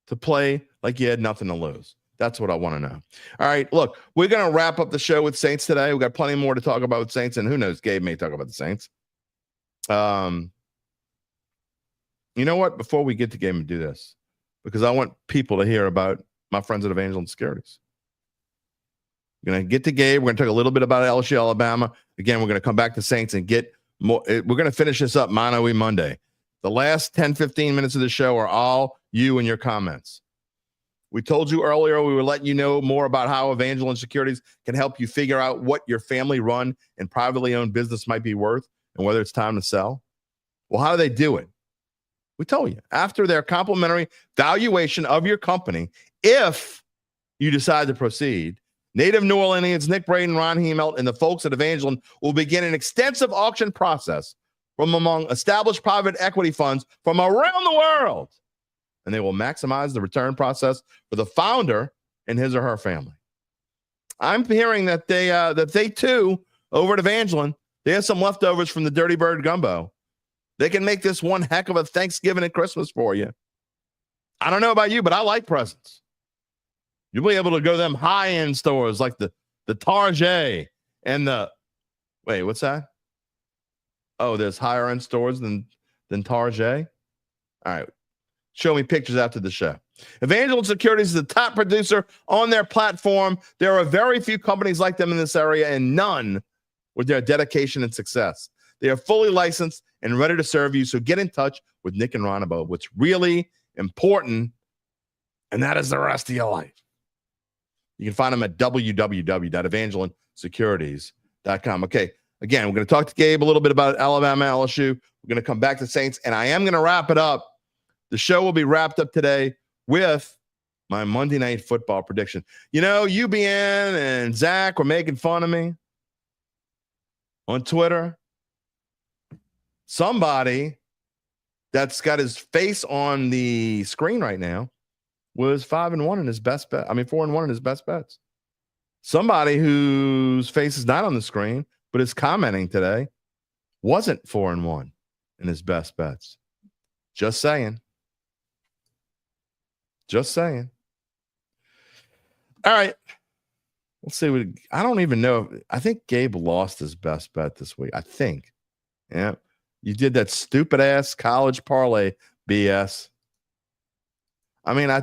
to play like you had nothing to lose? That's what I want to know. All right, look, we're going to wrap up the show with Saints today. We've got plenty more to talk about with Saints, and who knows, Gabe may talk about the Saints. You know what? Before we get to Gabe and do this, because I want people to hear about my friends at Evangeline Securities. We're going to get to Gabe. We're going to talk a little bit about LSU, Alabama. Again, we're going to come back to Saints and get more. We're going to finish this up Mano E Monday. The last 10, 15 minutes of the show are all you and your comments. We told you earlier we were letting you know more about how Evangeline Securities can help you figure out what your family-run and privately owned business might be worth and whether it's time to sell. Well, how do they do it? We told you. After their complimentary valuation of your company, if you decide to proceed, native New Orleanians Nick Braden, Ron Hemelt, and the folks at Evangeline will begin an extensive auction process from among established private equity funds from around the world. And they will maximize the return process for the founder and his or her family. I'm hearing that they too, over at Evangeline, they have some leftovers from the Dirty Bird Gumbo. They can make this one heck of a Thanksgiving and Christmas for you. I don't know about you, but I like presents. You'll be able to go to them high-end stores like the Target and wait, what's that? Oh, there's higher-end stores than Target? All right. Show me pictures after the show. Evangeline Securities is the top producer on their platform. There are very few companies like them in this area and none with their dedication and success. They are fully licensed and ready to serve you, so get in touch with Nick and Ron about what's really important, and that is the rest of your life. You can find them at www.evangelinesecurities.com. Okay, again, we're going to talk to Gabe a little bit about Alabama, LSU. We're going to come back to Saints, and I am going to wrap it up. The show will be wrapped up today with my Monday Night Football prediction. You know, UBN and Zach were making fun of me on Twitter. Somebody that's got his face on the screen right now was 5-1 in his best bet. 4-1 in his best bets. Somebody whose face is not on the screen, but is commenting today, wasn't 4-1 in his best bets. Just saying. Just saying. All right. Let's see. I don't even know. I think Gabe lost his best bet this week. I think. Yeah. You did that stupid ass college parlay BS. I mean, I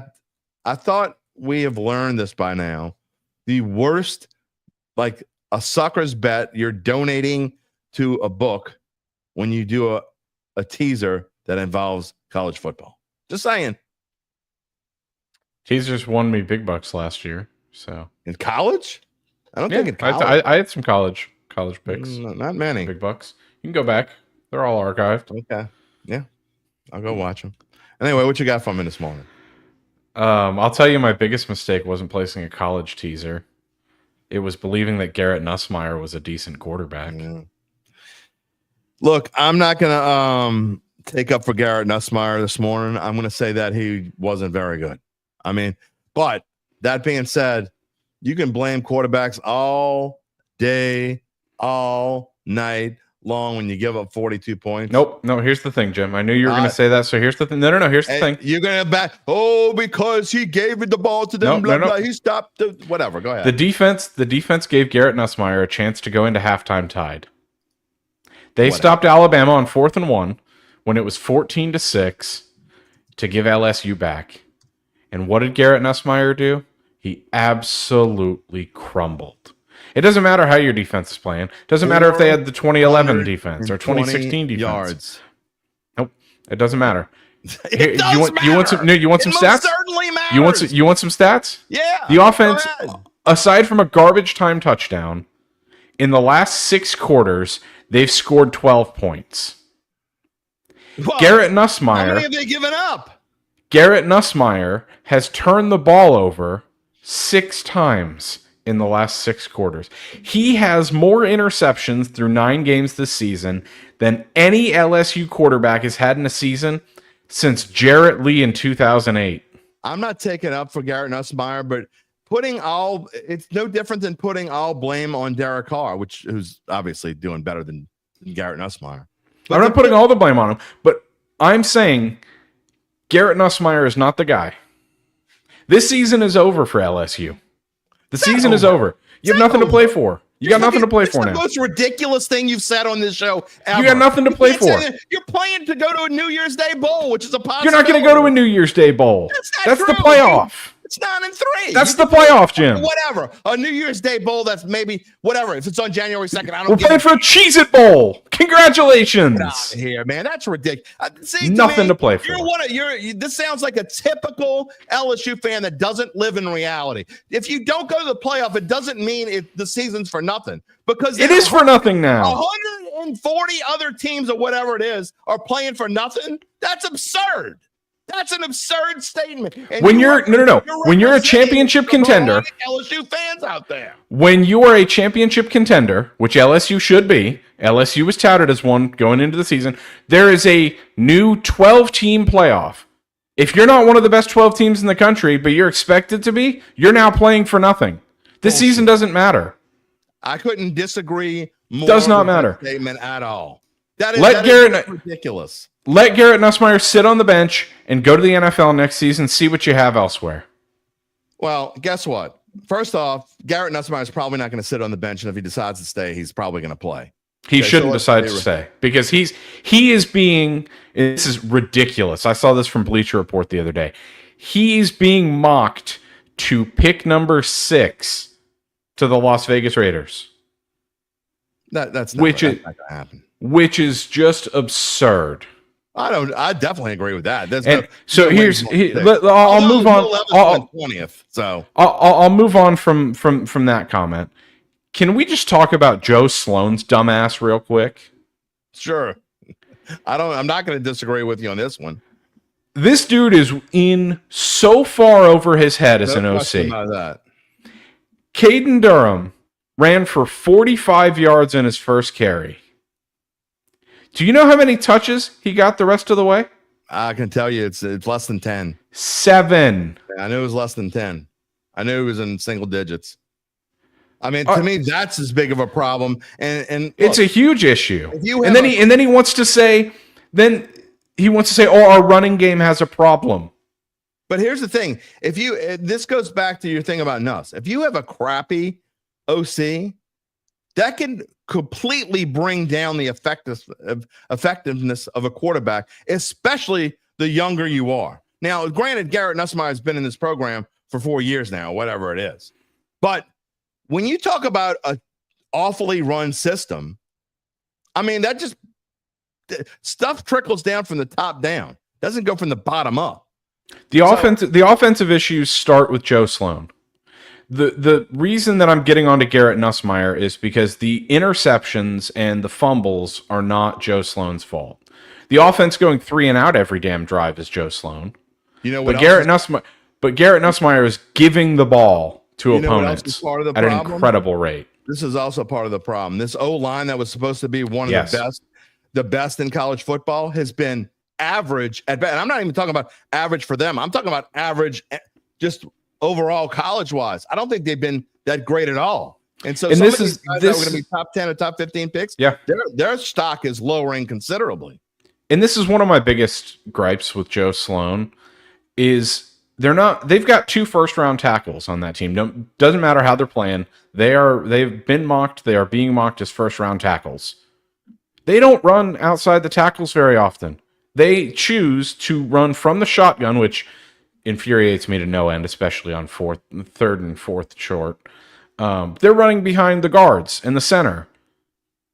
thought we have learned this by now. The worst, like a sucker's bet, you're donating to a book when you do a teaser that involves college football. Just saying. Teasers won me big bucks last year. So in college? I don't think in college. I had some college picks. Not many. Big bucks. You can go back. They're all archived. Okay. Yeah. I'll go watch them. Anyway, what you got for me this morning? I'll tell you my biggest mistake wasn't placing a college teaser. It was believing that Garrett Nussmeier was a decent quarterback. Yeah. Look, I'm not going to take up for Garrett Nussmeier this morning. I'm going to say that he wasn't very good. But that being said, you can blame quarterbacks all day, all night long when you give up 42 points. Nope. No, here's the thing, Jim. I knew you were going to say that. So here's the thing. No. Here's the thing. You're going to back. Oh, because he gave the ball to them. No. He stopped. Whatever. Go ahead. The defense gave Garrett Nussmeier a chance to go into halftime tied. They stopped Alabama on 4th and 1 when it was 14-6 to give LSU back. And what did Garrett Nussmeier do? He absolutely crumbled. It doesn't matter how your defense is playing. It doesn't matter if they had the 2011 defense or 2016 defense. Yards. Nope. It doesn't matter. It does matter. You want some stats? Certainly matters. You want some stats? Yeah. The offense, aside from a garbage time touchdown, in the last 6 quarters, they've scored 12 points. Well, Garrett Nussmeier. How many have they given up? Garrett Nussmeier has turned the ball over 6 times in the last 6 quarters. He has more interceptions through 9 games this season than any LSU quarterback has had in a season since Jarrett Lee in 2008. I'm not taking up for Garrett Nussmeier, but it's no different than putting all blame on Derek Carr, who's obviously doing better than Garrett Nussmeier. I'm not putting all the blame on him, but I'm saying Garrett Nussmeier is not the guy. This season is over for LSU. The season is over. You have nothing to play for. You got nothing to play for now. It's the most ridiculous thing you've said on this show ever. You got nothing to play for. You're playing to go to a New Year's Day bowl, which is a possibility. You're not going to go to a New Year's Day bowl. That's the playoff. It's 9-3. That's the playoff, Jim. Whatever. A New Year's Day bowl that's maybe whatever. If it's on January 2nd, We're playing for a Cheez-It Bowl. Congratulations. Get out of here, man. That's ridiculous. Nothing to play for. This sounds like a typical LSU fan that doesn't live in reality. If you don't go to the playoff, it doesn't mean the season's for nothing. Because it is for nothing now. 140 other teams or whatever it is are playing for nothing. That's absurd. That's an absurd statement. And When you're when you're a championship contender, LSU fans out there. when you are a championship contender, which LSU should be, LSU was touted as one going into the season. There is a new 12-team playoff. If you're not one of the best 12 teams in the country, but you're expected to be, you're now playing for nothing. This season doesn't matter. I couldn't disagree more. Does not with that matter. statement at all. That is ridiculous. Let Garrett Nussmeier sit on the bench and go to the NFL next season, see what you have elsewhere. Well, guess what? First off, Garrett Nussmeier is probably not going to sit on the bench, and if he decides to stay, he's probably going to play. He shouldn't decide to stay because he is being, this is ridiculous. I saw this from Bleacher Report the other day. He's being mocked to pick number 6 to the Las Vegas Raiders. That's not going to happen. Which is just absurd. I definitely agree with that. I'll move on. 20th, so I'll move on from that comment. Can we just talk about Joe Sloan's dumbass real quick? Sure. I'm not going to disagree with you on this one. This dude is in so far over his head as an OC. About that. Caden Durham ran for 45 yards in his first carry. Do you know how many touches he got the rest of the way? I can tell you it's less than 10. 7. I knew it was less than 10. I knew it was in single digits. I mean, to me, that's as big of a problem. And look, it's a huge issue. And then he wants to say, oh, our running game has a problem. But here's the thing: this goes back to your thing about Nuss. If you have a crappy OC, that can completely bring down the effectiveness of a quarterback, especially the younger you are. Now, granted, Garrett Nussmeier has been in this program for 4 years now, whatever it is. But when you talk about an awfully run system, I mean, that just stuff trickles down from the top down. Doesn't go from the bottom up. The offensive issues start with Joe Sloan. The reason that I'm getting onto Garrett Nussmeier is because the interceptions and the fumbles are not Joe Sloan's fault. The offense going 3 and out every damn drive is Joe Sloan. You know what? But Garrett Nussmeier is giving the ball to opponents at an incredible rate. This is also part of the problem. This O-line that was supposed to be one of the best in college football has been average at best. And I'm not even talking about average for them. I'm talking about average just overall college-wise. I don't think they've been that great at all. And so some of these guys that are going to be top 10 or top 15 picks, their stock is lowering considerably. And this is one of my biggest gripes with Joe Sloan is they've got 2 first-round tackles on that team. Doesn't matter how they're playing. They've been mocked. They are being mocked as first-round tackles. They don't run outside the tackles very often. They choose to run from the shotgun, which infuriates me to no end, especially on 3rd and 4th short. They're running behind the guards and the center.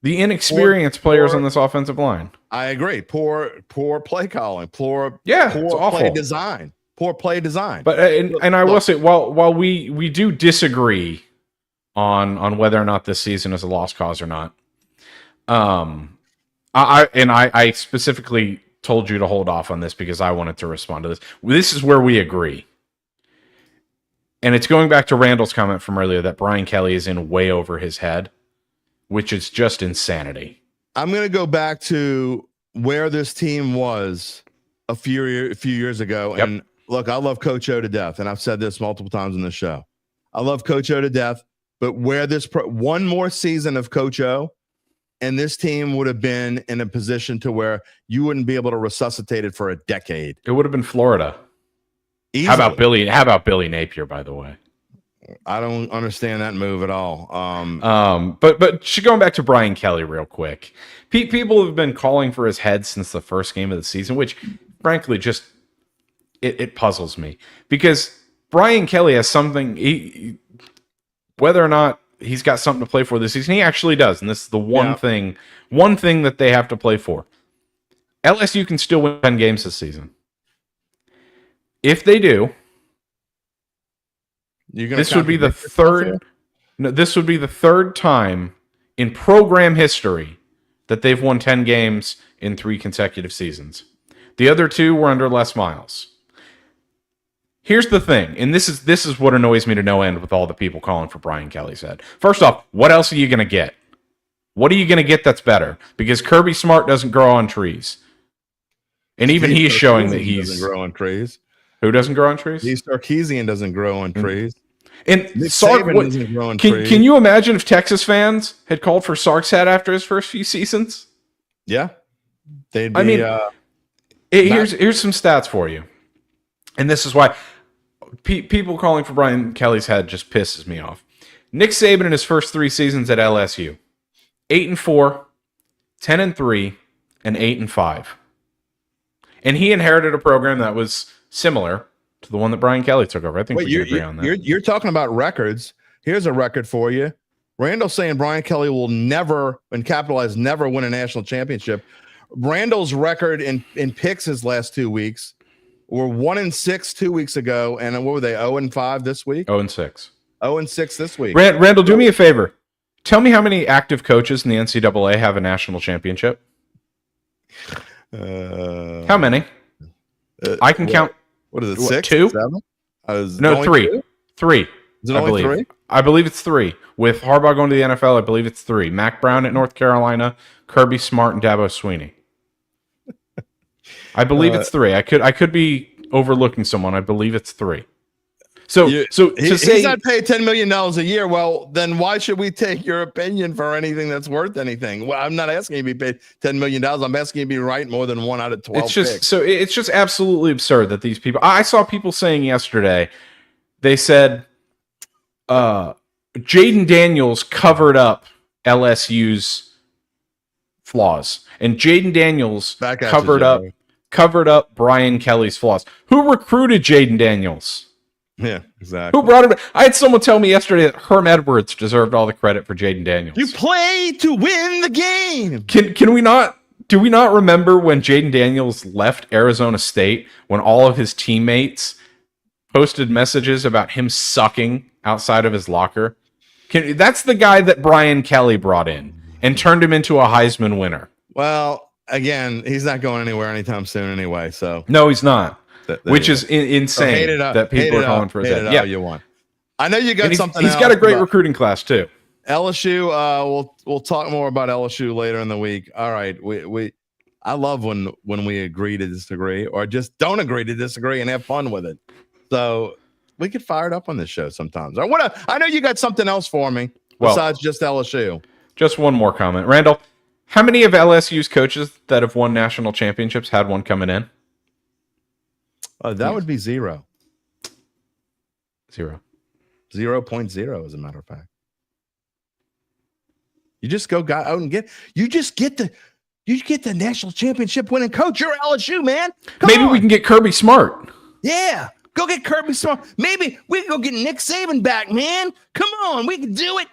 The inexperienced players on this offensive line. I agree. Poor play calling. Poor play design. Poor play design. But I will say, while we do disagree on whether or not this season is a lost cause or not, I specifically told you to hold off on this because I wanted to respond to this. This is where we agree. And it's going back to Randall's comment from earlier that Brian Kelly is in way over his head, which is just insanity. I'm going to go back to where this team was a few years ago. Yep. And look, I love Coach O to death, and I've said this multiple times on this show. I love Coach O to death, but where one more season of Coach O, and this team would have been in a position to where you wouldn't be able to resuscitate it for a decade. It would have been Florida. Easily. How about Billy Napier, by the way? I don't understand that move at all. But going back to Brian Kelly real quick, people have been calling for his head since the first game of the season, which frankly just it puzzles me because Brian Kelly has something. Whether or not he's got something to play for this season, he actually does, and this is the one thing that they have to play for. LSU can still win 10 games this season. If they do, this would be the third time in program history that they've won 10 games in 3 consecutive seasons. The other 2 were under Les Miles. Here's the thing, and this is what annoys me to no end with all the people calling for Brian Kelly's head. First off, what else are you going to get? What are you going to get that's better? Because Kirby Smart doesn't grow on trees. And even he is showing that he doesn't grow on trees. Who doesn't grow on trees? Steve Sarkisian doesn't grow on trees. And Saban doesn't grow on trees. Can you imagine if Texas fans had called for Sark's head after his first few seasons? Yeah. They'd be, here's some stats for you. And this is why people calling for Brian Kelly's head just pisses me off. Nick Saban in his first 3 seasons at LSU, 8-4, 10-3, and 8-5. And he inherited a program that was similar to the one that Brian Kelly took over. I think we can agree on that. You're talking about records. Here's a record for you. Randall's saying Brian Kelly will never, and capitalize, never win a national championship. Randall's record in picks his last 2 weeks were 1-6 2 weeks ago, and what were they? 0-5 this week. 0-6. 0-6 this week. Randall, do me a favor. Tell me how many active coaches in the NCAA have a national championship. How many? I can count. What is it? 6, 2, 7? No, 3. 3. Is it only 3? I believe it's 3. With Harbaugh going to the NFL, I believe it's 3. Mac Brown at North Carolina, Kirby Smart, and Dabo Swinney. I believe it's 3. I could be overlooking someone. I believe it's 3. So he's not paid $10 million a year. Well, then why should we take your opinion for anything that's worth anything? Well, I'm not asking you to be paid $10 million. I'm asking you to be right more than 1 out of 12. It's just absolutely absurd that these people. I saw people saying yesterday. They said, Jaden Daniels covered up LSU's flaws, and Jaden Daniels covered up Brian Kelly's flaws. Who recruited Jaden Daniels? Yeah, exactly. Who brought him? I had someone tell me yesterday that Herm Edwards deserved all the credit for Jaden Daniels. You play to win the game. Can we not? Do we not remember when Jaden Daniels left Arizona State, when all of his teammates posted messages about him sucking outside of his locker? That's the guy that Brian Kelly brought in and turned him into a Heisman winner. Well, again, he's not going anywhere anytime soon anyway. So no, he's not. Which is insane that people are calling for his head. Yeah, you want. I know you got something. He's got a great recruiting class too. LSU. We'll talk more about LSU later in the week. All right. I love when we agree to disagree, or just don't agree to disagree and have fun with it. So we get fired up on this show sometimes. I know you got something else for me besides just LSU. Just one more comment, Randall. How many of LSU's coaches that have won national championships had one coming in? That would be 0. 0.0, as a matter of fact. You just go out and get the national championship winning coach. You're LSU, man. Maybe we can get Kirby Smart. Yeah, go get Kirby Smart. Maybe we can go get Nick Saban back, man. Come on, we can do it.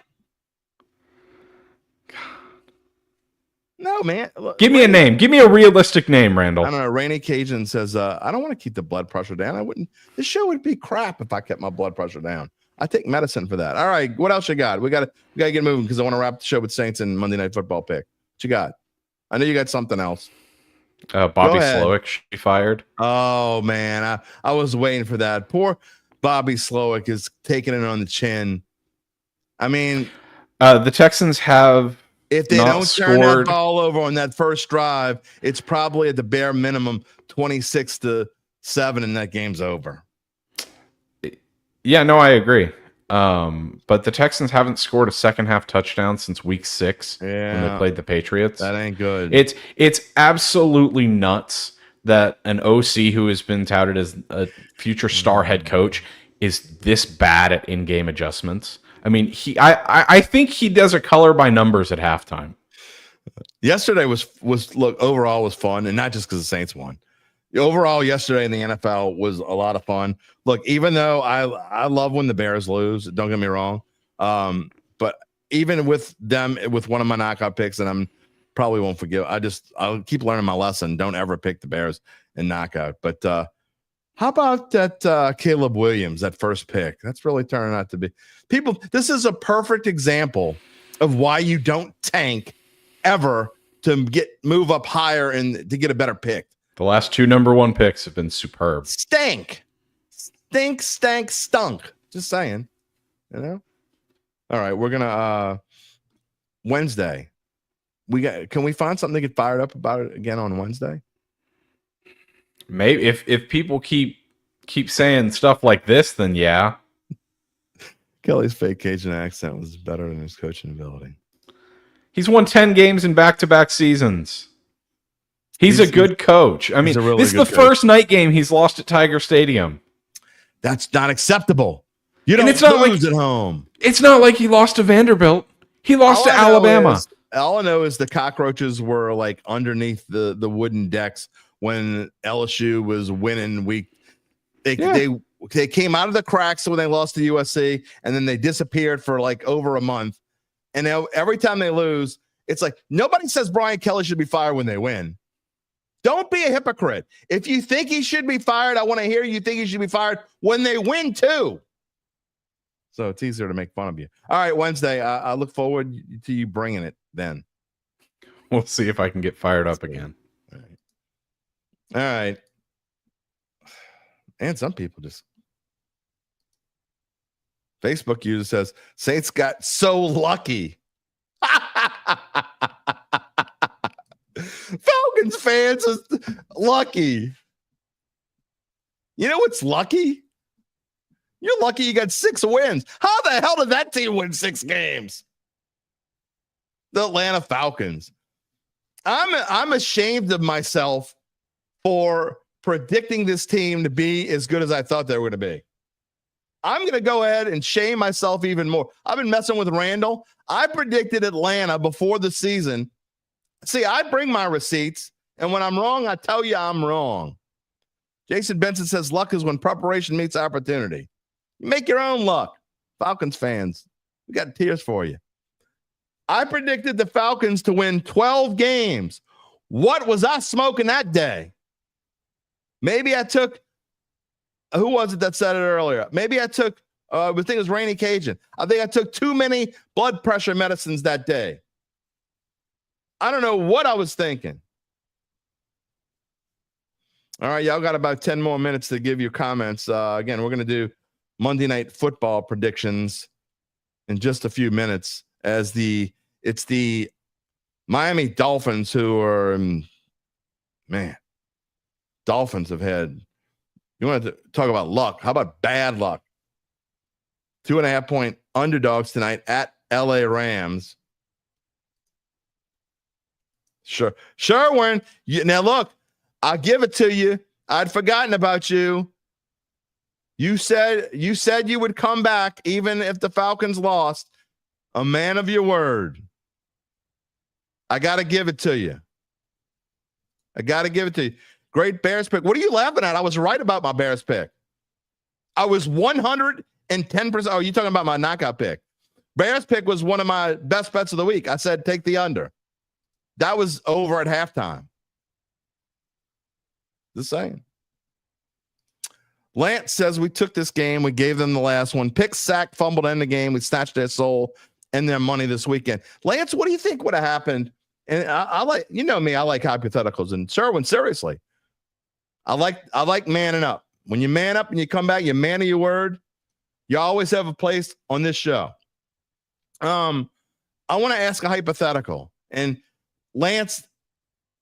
No, man. Look, give me a name. Give me a realistic name, Randall. I don't know. Rainy Cajun says, I don't want to keep the blood pressure down. This show would be crap if I kept my blood pressure down. I take medicine for that. All right. What else you got? We got to get moving because I want to wrap the show with Saints and Monday Night Football pick. What you got? I know you got something else. Bobby Slowick should be fired. Oh, man. I was waiting for that. Poor Bobby Slowick is taking it on the chin. I mean, the Texans have. If they don't turn that ball over on that first drive, it's probably at the bare minimum 26-7, and that game's over. Yeah, no, I agree. But the Texans haven't scored a second half touchdown since week 6 when they played the Patriots. That ain't good. It's absolutely nuts that an OC who has been touted as a future star head coach is this bad at in-game adjustments. I mean, I think he does a color by numbers at halftime. Yesterday was overall was fun, and not just because the Saints won. Overall, yesterday in the NFL was a lot of fun. Look, even though I love when the Bears lose, don't get me wrong, but even with them, with one of my knockout picks, and I'm probably won't forgive. I'll keep learning my lesson. Don't ever pick the Bears in knockout. But how about that Caleb Williams, that first pick? That's really turning out to be people. This is a perfect example of why you don't tank ever to move up higher and to get a better pick. The last 2 number 1 picks have been superb. Stunk. Just saying. You know? All right, we're gonna Wednesday. Can we find something to get fired up about it again on Wednesday? Maybe if people keep saying stuff like this, then yeah. Kelly's fake Cajun accent was better than his coaching ability. He's won 10 games in back-to-back seasons. He's a good coach. I mean, really this is the first night game he's lost at Tiger Stadium. That's not acceptable. You don't lose at home. It's not like he lost to Vanderbilt. He lost to Alabama. All I know is the cockroaches were like underneath the wooden decks when LSU was winning week. They came out of the cracks when they lost to USC, and then they disappeared for like over a month. And now every time they lose, it's like nobody says Brian Kelly should be fired when they win. Don't be a hypocrite. If you think he should be fired, I want to hear you think he should be fired when they win too. So it's easier to make fun of you. All right, Wednesday. I look forward to you bringing it then. We'll see if I can get fired up again. All right. And some people just. Facebook user says, Saints got so lucky. Falcons fans is lucky. You know what's lucky? You're lucky you got 6 wins. How the hell did that team win 6 games? The Atlanta Falcons. I'm ashamed of myself for predicting this team to be as good as I thought they were going to be. I'm going to go ahead and shame myself even more. I've been messing with Randall. I predicted Atlanta before the season. See, I bring my receipts, and when I'm wrong, I tell you I'm wrong. Jason Benson says luck is when preparation meets opportunity. You make your own luck. Falcons fans, we got tears for you. I predicted the Falcons to win 12 games. What was I smoking that day? Maybe I took, who was it that said it earlier? Maybe I took, I think it was Rainy Cajun. I think I took too many blood pressure medicines that day. I don't know what I was thinking. All right, y'all got about 10 more minutes to give your comments. Again, we're going to do Monday Night Football predictions in just a few minutes as it's the Miami Dolphins who are, Dolphins have had, you want to talk about luck. How about bad luck? 2.5-point underdogs tonight at LA Rams. Sure, Warren. Now look, I'll give it to you. I'd forgotten about you. You said you would come back even if the Falcons lost. A man of your word. I got to give it to you. Great Bears pick. What are you laughing at? I was right about my Bears pick. I was 110%. Oh, you talking about my knockout pick? Bears pick was one of my best bets of the week. I said take the under. That was over at halftime. Just saying. Lance says we took this game. We gave them the last one. Pick, sack, fumbled in the game. We snatched their soul and their money this weekend. Lance, what do you think would have happened? And I like, you know me, I like hypotheticals. And Sherwin, seriously, I like manning up. When you man up and you come back, you man of your word. You always have a place on this show. I want to ask a hypothetical. And Lance,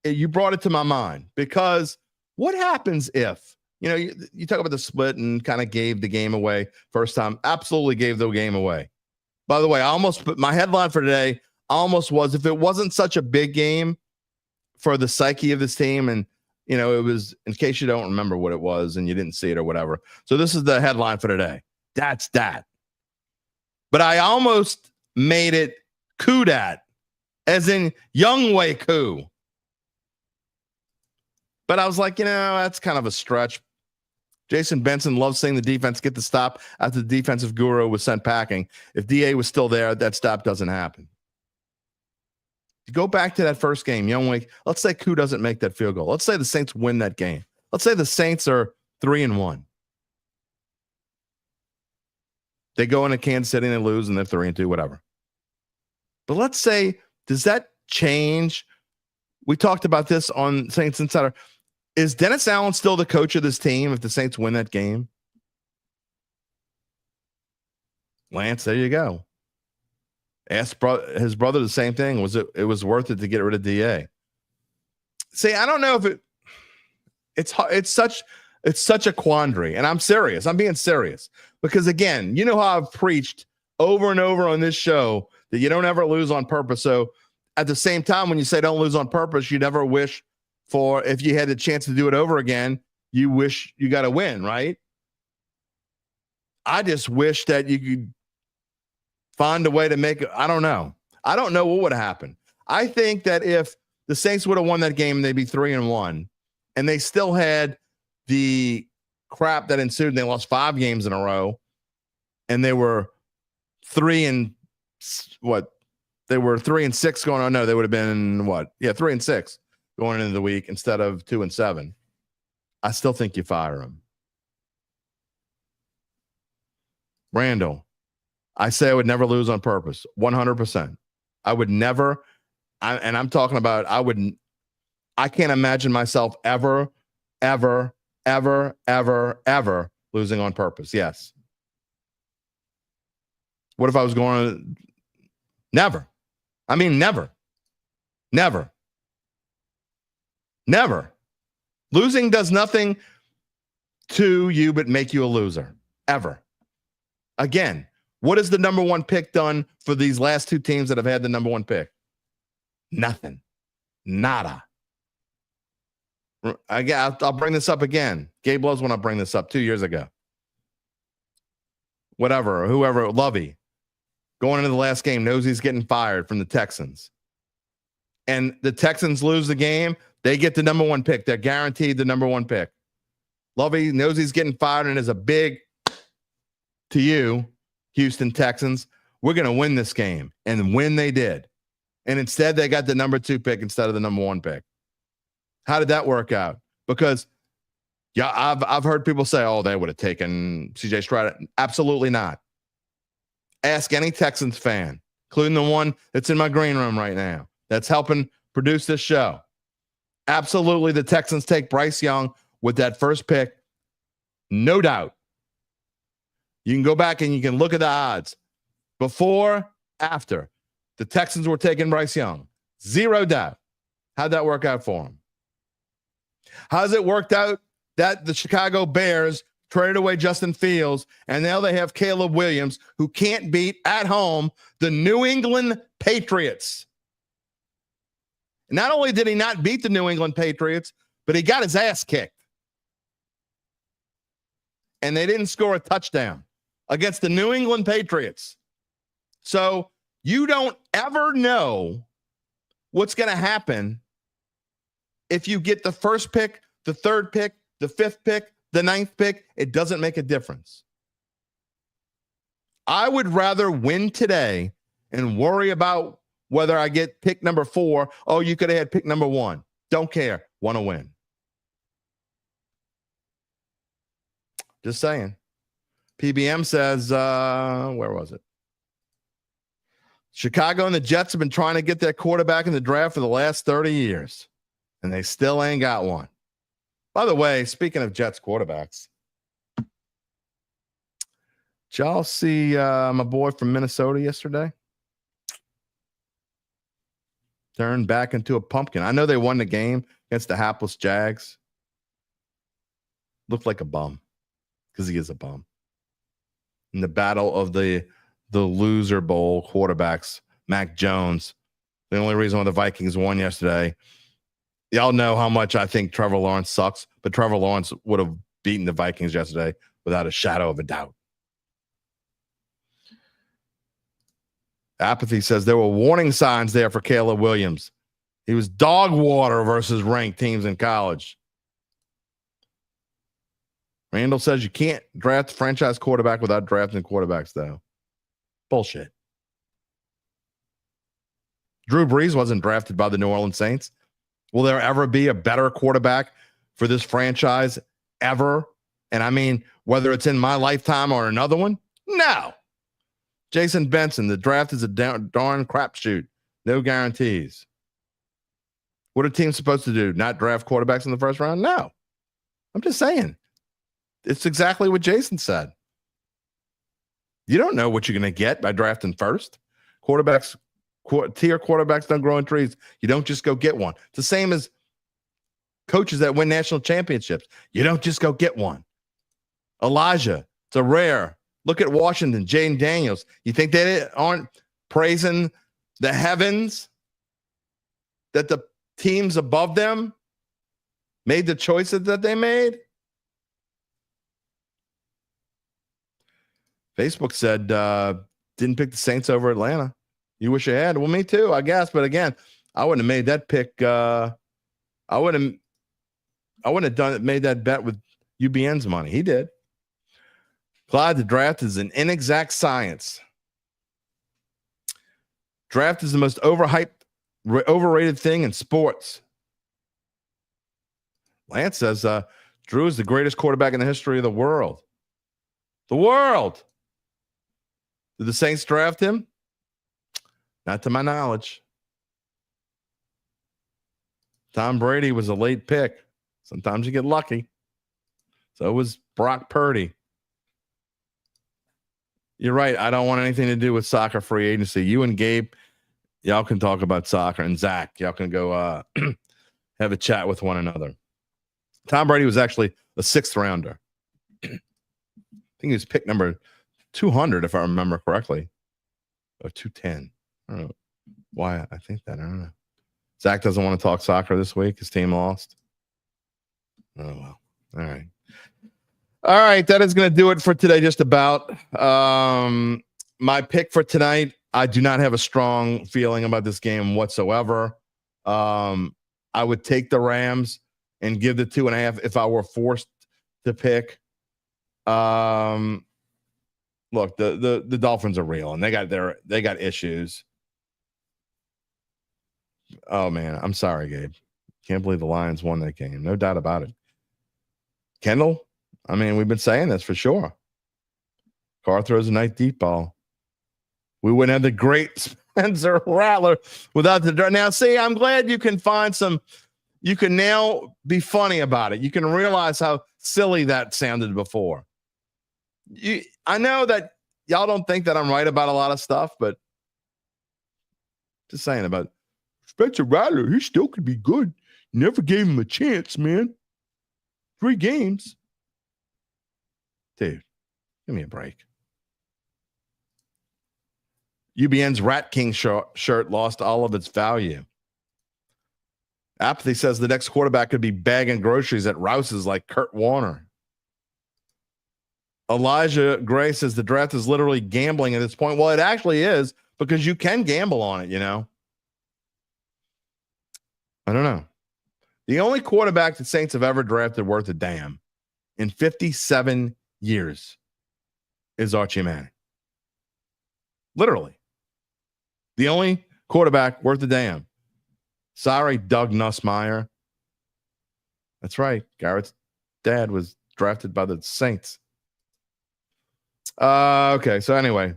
you brought it to my mind because what happens if, you talk about the split and kind of gave the game away first time, absolutely gave the game away. By the way, I almost put my headline for today almost was if it wasn't such a big game for the psyche of this team. And, it was in case you don't remember what it was and you didn't see it or whatever. So this is the headline for today. That's that. But I almost made it coup dat. As in Young Way coup. But I was like, that's kind of a stretch. Jason Benson loves seeing the defense get the stop after the defensive guru was sent packing. If DA was still there, that stop doesn't happen. You go back to that first game, Young Way. Let's say Koo doesn't make that field goal. Let's say the Saints win that game. Let's say the Saints are 3-1. They go into Kansas City and they lose and they're 3-2, whatever. But let's say, does that change? We talked about this on Saints Insider. Is Dennis Allen still the coach of this team if the Saints win that game? Lance, there you go. Asked his brother the same thing. It was worth it to get rid of DA? See, I don't know if it's such a quandary, and I'm serious. I'm being serious because, again, you know how I've preached over and over on this show that you don't ever lose on purpose. So at the same time, when you say don't lose on purpose, you never wish for, if you had the chance to do it over again, you wish you got to win, right? I just wish that you could find a way to make it. I don't know. I don't know what would have happened. I think that if the Saints would have won that game, they'd be 3-1, and they still had the crap that ensued. They lost 5 games in a row, and they were 3-6 going on. No, they would have been 3-6 going into the week instead of 2-7. I still think you fire him. Randall, I say I would never lose on purpose. 100%. I would never. And I'm talking about, I can't imagine myself ever losing on purpose. Yes. What if I was going to? Never. I mean, never. Losing does nothing to you but make you a loser. Ever. Again, what has the number 1 pick done for these last 2 teams that have had the number 1 pick? Nothing. Nada. I'll bring this up again. Gabe loves when I bring this up 2 years ago. Whoever, Lovey, going into the last game, knows he's getting fired from the Texans. And the Texans lose the game, they get the number 1 pick. They're guaranteed the number 1 pick. Lovey knows he's getting fired and is a big to you, Houston Texans. We're going to win this game. And when they did. And instead, they got the number 2 pick instead of the number 1 pick. How did that work out? Because, I've heard people say, oh, they would have taken C.J. Stroud. Absolutely not. Ask any Texans fan, including the one that's in my green room right now, that's helping produce this show. Absolutely, the Texans take Bryce Young with that first pick. No doubt. You can go back and you can look at the odds. Before, after. The Texans were taking Bryce Young. 0 doubt. How'd that work out for them? How's it worked out that the Chicago Bears traded away Justin Fields, and now they have Caleb Williams, who can't beat at home the New England Patriots? Not only did he not beat the New England Patriots, but he got his ass kicked. And they didn't score a touchdown against the New England Patriots. So you don't ever know what's going to happen if you get the first pick, the third pick, the 5th pick, the 9th pick. It doesn't make a difference. I would rather win today and worry about whether I get pick number 4. Oh, you could have had pick number 1. Don't care. Want to win. Just saying. PBM says, where was it? Chicago and the Jets have been trying to get their quarterback in the draft for the last 30 years, and they still ain't got one. By the way, speaking of Jets quarterbacks, did y'all see my boy from Minnesota yesterday? Turned back into a pumpkin. I know they won the game against the hapless Jags. Looked like a bum because he is a bum. In the battle of the loser bowl quarterbacks, Mac Jones, the only reason why the Vikings won yesterday. Y'all know how much I think Trevor Lawrence sucks, but Trevor Lawrence would have beaten the Vikings yesterday without a shadow of a doubt. Apathy says there were warning signs there for Caleb Williams. He was dog water versus ranked teams in college. Randall says you can't draft a franchise quarterback without drafting quarterbacks, though. Bullshit. Drew Brees wasn't drafted by the New Orleans Saints. Will there ever be a better quarterback for this franchise ever? And I mean, whether it's in my lifetime or another one? No. Jason Benson, the draft is a darn crapshoot. No guarantees. What are teams supposed to do? Not draft quarterbacks in the first round? No. I'm just saying. It's exactly what Jason said. You don't know what you're going to get by drafting first. Tier quarterbacks don't grow in trees. You don't just go get one. It's the same as coaches that win national championships. You don't just go get one. Elijah, it's a rare. Look at Washington, Jaden Daniels. You think they aren't praising the heavens that the teams above them made the choices that they made? Facebook said, didn't pick the Saints over Atlanta. You wish you had. Well, me too, I guess. But again, I wouldn't have made that pick. I wouldn't have made that bet with UBN's money. He did. Clyde, the draft is an inexact science. Draft is the most overrated thing in sports. Lance says Drew is the greatest quarterback in the history of the world. The world. Did the Saints draft him? Not to my knowledge. Tom Brady was a late pick. Sometimes you get lucky. So was Brock Purdy. You're right. I don't want anything to do with soccer free agency. You and Gabe, y'all can talk about soccer. And Zach, y'all can go have a chat with one another. Tom Brady was actually a 6th rounder. I think he was pick number 200, if I remember correctly. Or 210. I don't know why I think that. I don't know. Zach doesn't want to talk soccer this week. His team lost. Oh, well. All right. All right. That is going to do it for today, just about. My pick for tonight, I do not have a strong feeling about this game whatsoever. I would take the Rams and give the 2.5 if I were forced to pick. Look, the Dolphins are real, and they got issues. Oh man, I'm sorry, Gabe. Can't believe the Lions won that game. No doubt about it. Kendall, I mean, we've been saying this for sure. Carr throws a nice deep ball. We wouldn't have the great Spencer Rattler without the draft. Now, see, I'm glad you can find some. You can now be funny about it. You can realize how silly that sounded before. I know that y'all don't think that I'm right about a lot of stuff, but just saying about Spencer Rattler, he still could be good. Never gave him a chance, man. 3 games. Dude, give me a break. UBN's Rat King shirt lost all of its value. Apathy says the next quarterback could be bagging groceries at Rouse's like Kurt Warner. Elijah Gray says the draft is literally gambling at this point. Well, it actually is, because you can gamble on it, you know. I don't know. The only quarterback the Saints have ever drafted worth a damn in 57 years is Archie Manning. Literally. The only quarterback worth a damn. Sorry, Doug Nussmeier. That's right. Garrett's dad was drafted by the Saints. Okay, so anyway.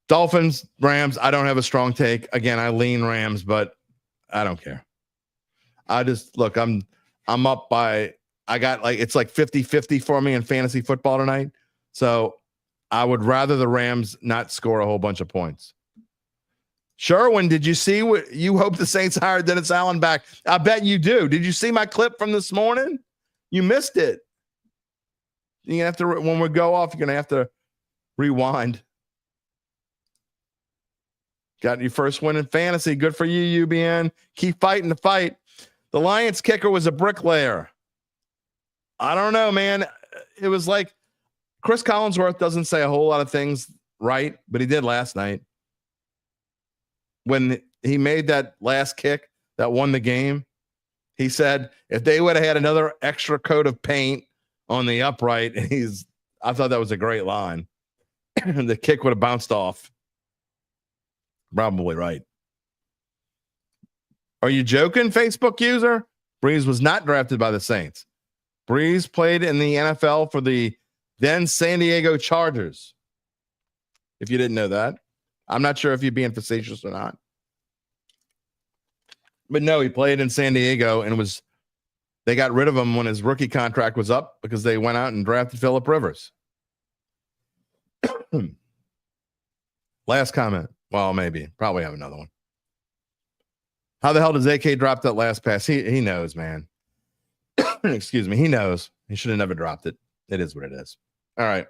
Dolphins, Rams, I don't have a strong take. Again, I lean Rams, but I don't care. I just, look, I'm up by, I got like, it's like 50-50 for me in fantasy football tonight. So I would rather the Rams not score a whole bunch of points. Sherwin, did you see what you hope the Saints hired Dennis Allen back? I bet you do. Did you see my clip from this morning? You missed it. You're gonna have to, when we go off, you're gonna have to rewind. Got your first win in fantasy. Good for you, UBN. Keep fighting the fight. The Lions kicker was a bricklayer. I don't know, man. It was like Chris Collinsworth doesn't say a whole lot of things right, but he did last night. When he made that last kick that won the game, he said if they would have had another extra coat of paint on the upright, I thought that was a great line. The kick would have bounced off. Probably right. Are you joking, Facebook user? Breeze was not drafted by the Saints. Breeze played in the NFL for the then San Diego Chargers. If you didn't know that. I'm not sure if you're being facetious or not. But no, he played in San Diego and they got rid of him when his rookie contract was up because they went out and drafted Phillip Rivers. Last comment. Well, maybe. Probably have another one. How the hell does AK drop that last pass? He knows, man. Excuse me. He knows. He should have never dropped it. It is what it is. All right.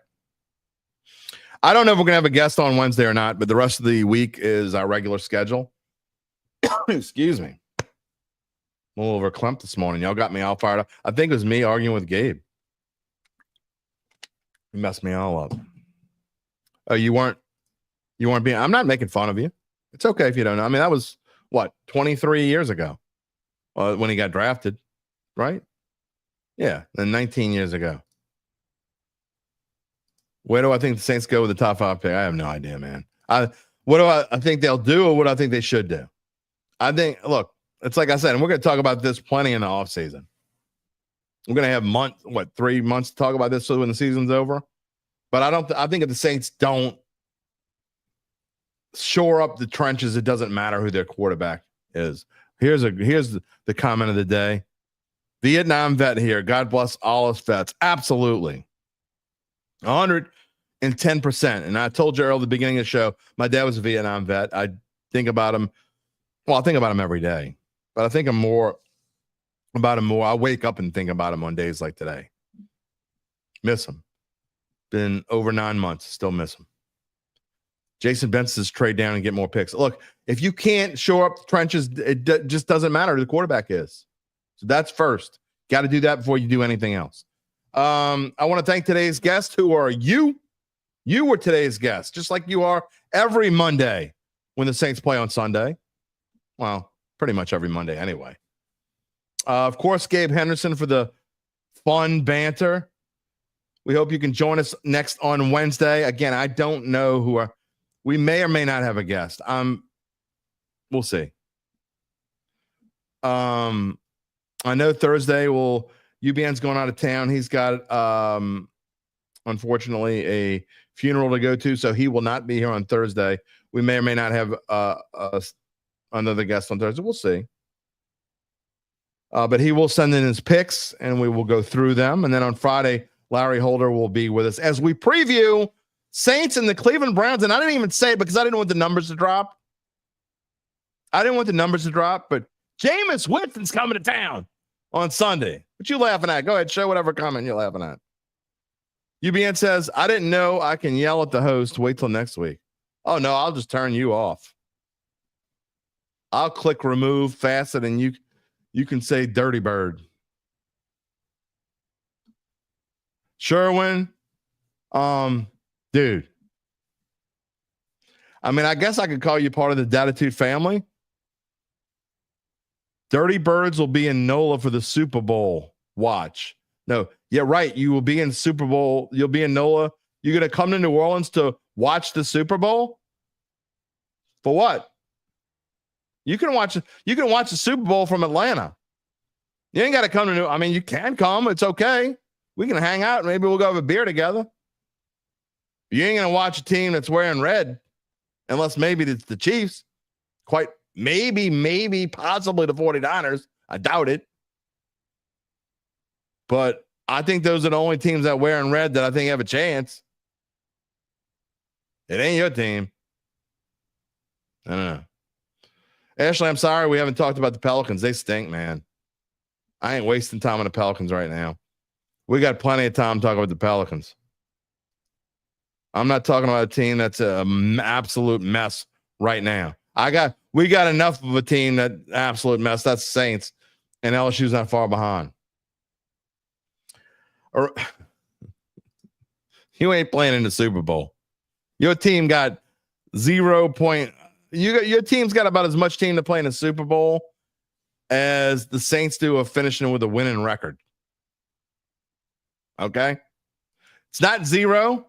I don't know if we're going to have a guest on Wednesday or not, but the rest of the week is our regular schedule. Excuse me. I'm a little overclumped this morning. Y'all got me all fired up. I think it was me arguing with Gabe. He messed me all up. Oh, you weren't being, I'm not making fun of you. It's okay if you don't know. I mean, that was what, 23 years ago when he got drafted, right? Yeah, then 19 years ago. Where do I think the Saints go with the top 5 pick? I have no idea, man. What do I think they'll do, or what do I think they should do? I think, look, it's like I said, and we're going to talk about this plenty in the offseason. We're going to have 3 months to talk about this so when the season's over. But I think if the Saints don't shore up the trenches, it doesn't matter who their quarterback is. Here's the comment of the day. Vietnam vet here. God bless all us vets. Absolutely. 110%. And I told you earlier at the beginning of the show, my dad was a Vietnam vet. I think about him. Well, I think about him every day, but I think about him more. I wake up and think about him on days like today. Miss him. Been over 9 months. Still miss him. Jason Benson's trade down and get more picks. Look, if you can't shore up the trenches, it just doesn't matter who the quarterback is. So that's first. Got to do that before you do anything else. I want to thank today's guests, who are you. You were today's guest, just like you are every Monday when the Saints play on Sunday. Well, pretty much every Monday anyway. Of course, Gabe Henderson for the fun banter. We hope you can join us next on Wednesday. Again, I don't know we may or may not have a guest. We'll see. I know Thursday UBN's going out of town. He's got, unfortunately, a funeral to go to, so he will not be here on Thursday. We may or may not have another guest on Thursday. We'll see. But he will send in his picks, and we will go through them. And then on Friday, Larry Holder will be with us as we preview Saints and the Cleveland Browns. And I didn't even say it because I didn't want the numbers to drop. But Jameis Winston's coming to town on Sunday. What you laughing at? Go ahead, show whatever comment you're laughing at. UBN says, I didn't know I can yell at the host. Wait till next week. Oh, no, I'll just turn you off. I'll click remove faster than you can say dirty bird. Sherwin, dude. I mean, I guess I could call you part of the Dattitude family. Dirty Birds will be in NOLA for the Super Bowl. Watch. No, yeah, right. You will be in Super Bowl. You'll be in NOLA. You're going to come to New Orleans to watch the Super Bowl? For what? You can watch the Super Bowl from Atlanta. You ain't got to come to New. I mean, you can come. It's okay. We can hang out. Maybe we'll go have a beer together. You ain't going to watch a team that's wearing red unless maybe it's the Chiefs. Quite maybe, possibly the 49ers. I doubt it. But I think those are the only teams that wear in red that I think have a chance. It ain't your team. I don't know. Ashley, I'm sorry we haven't talked about the Pelicans. They stink, man. I ain't wasting time on the Pelicans right now. We got plenty of time to talk about the Pelicans. I'm not talking about a team that's an absolute mess right now. We got enough of a team that absolute mess. That's the Saints, and LSU's not far behind. You ain't playing in the Super Bowl. Your team got 0 point. Your team's got about as much team to play in the Super Bowl as the Saints do of finishing with a winning record. Okay? It's not 0.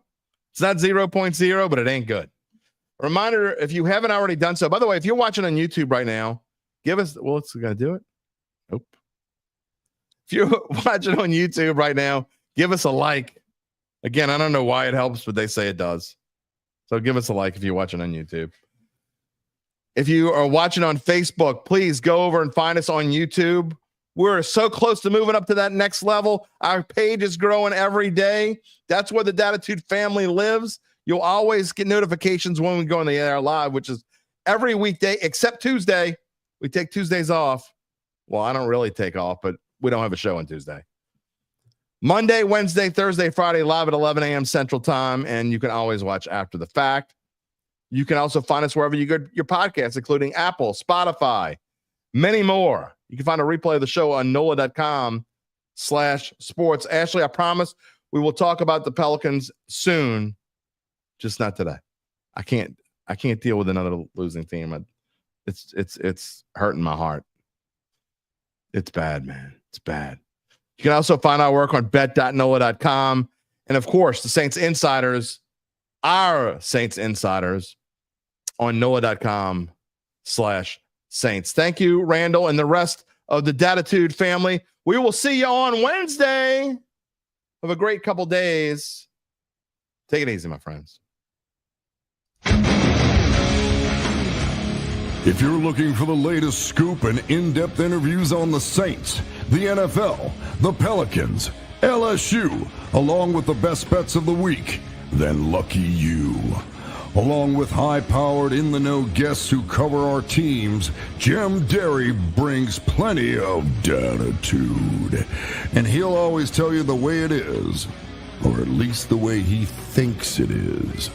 It's not 0.0, but it ain't good. Reminder, if you haven't already done so, by the way, if you're watching on YouTube right now, give us, well, it's going to do it. Nope. If you're watching on YouTube right now, give us a like. Again, I don't know why it helps, but they say it does. So give us a like if you're watching on YouTube. If you are watching on Facebook, please go over and find us on YouTube. We're so close to moving up to that next level. Our page is growing every day. That's where the Dattitude family lives. You'll always get notifications when we go on the air live, which is every weekday except Tuesday. We take Tuesdays off. Well, I don't really take off, but we don't have a show on Tuesday. Monday, Wednesday, Thursday, Friday, live at 11 a.m. Central Time, and you can always watch after the fact. You can also find us wherever you get your podcasts, including Apple, Spotify, many more. You can find a replay of the show on NOLA.com/sports. Ashley, I promise we will talk about the Pelicans soon, just not today. I can't deal with another losing team. It's hurting my heart. It's bad, man. It's bad. You can also find our work on bet.nola.com. And of course, the Saints Insiders, our Saints Insiders on NOLA.com/Saints. Thank you, Randall, and the rest of the Dattitude family. We will see you on Wednesday. Have a great couple days. Take it easy, my friends. If you're looking for the latest scoop and in-depth interviews on the Saints, the NFL, the Pelicans, LSU, along with the best bets of the week, then lucky you. Along with high-powered, in-the-know guests who cover our teams, Jim Derry brings plenty of Dattitude. And he'll always tell you the way it is, or at least the way he thinks it is.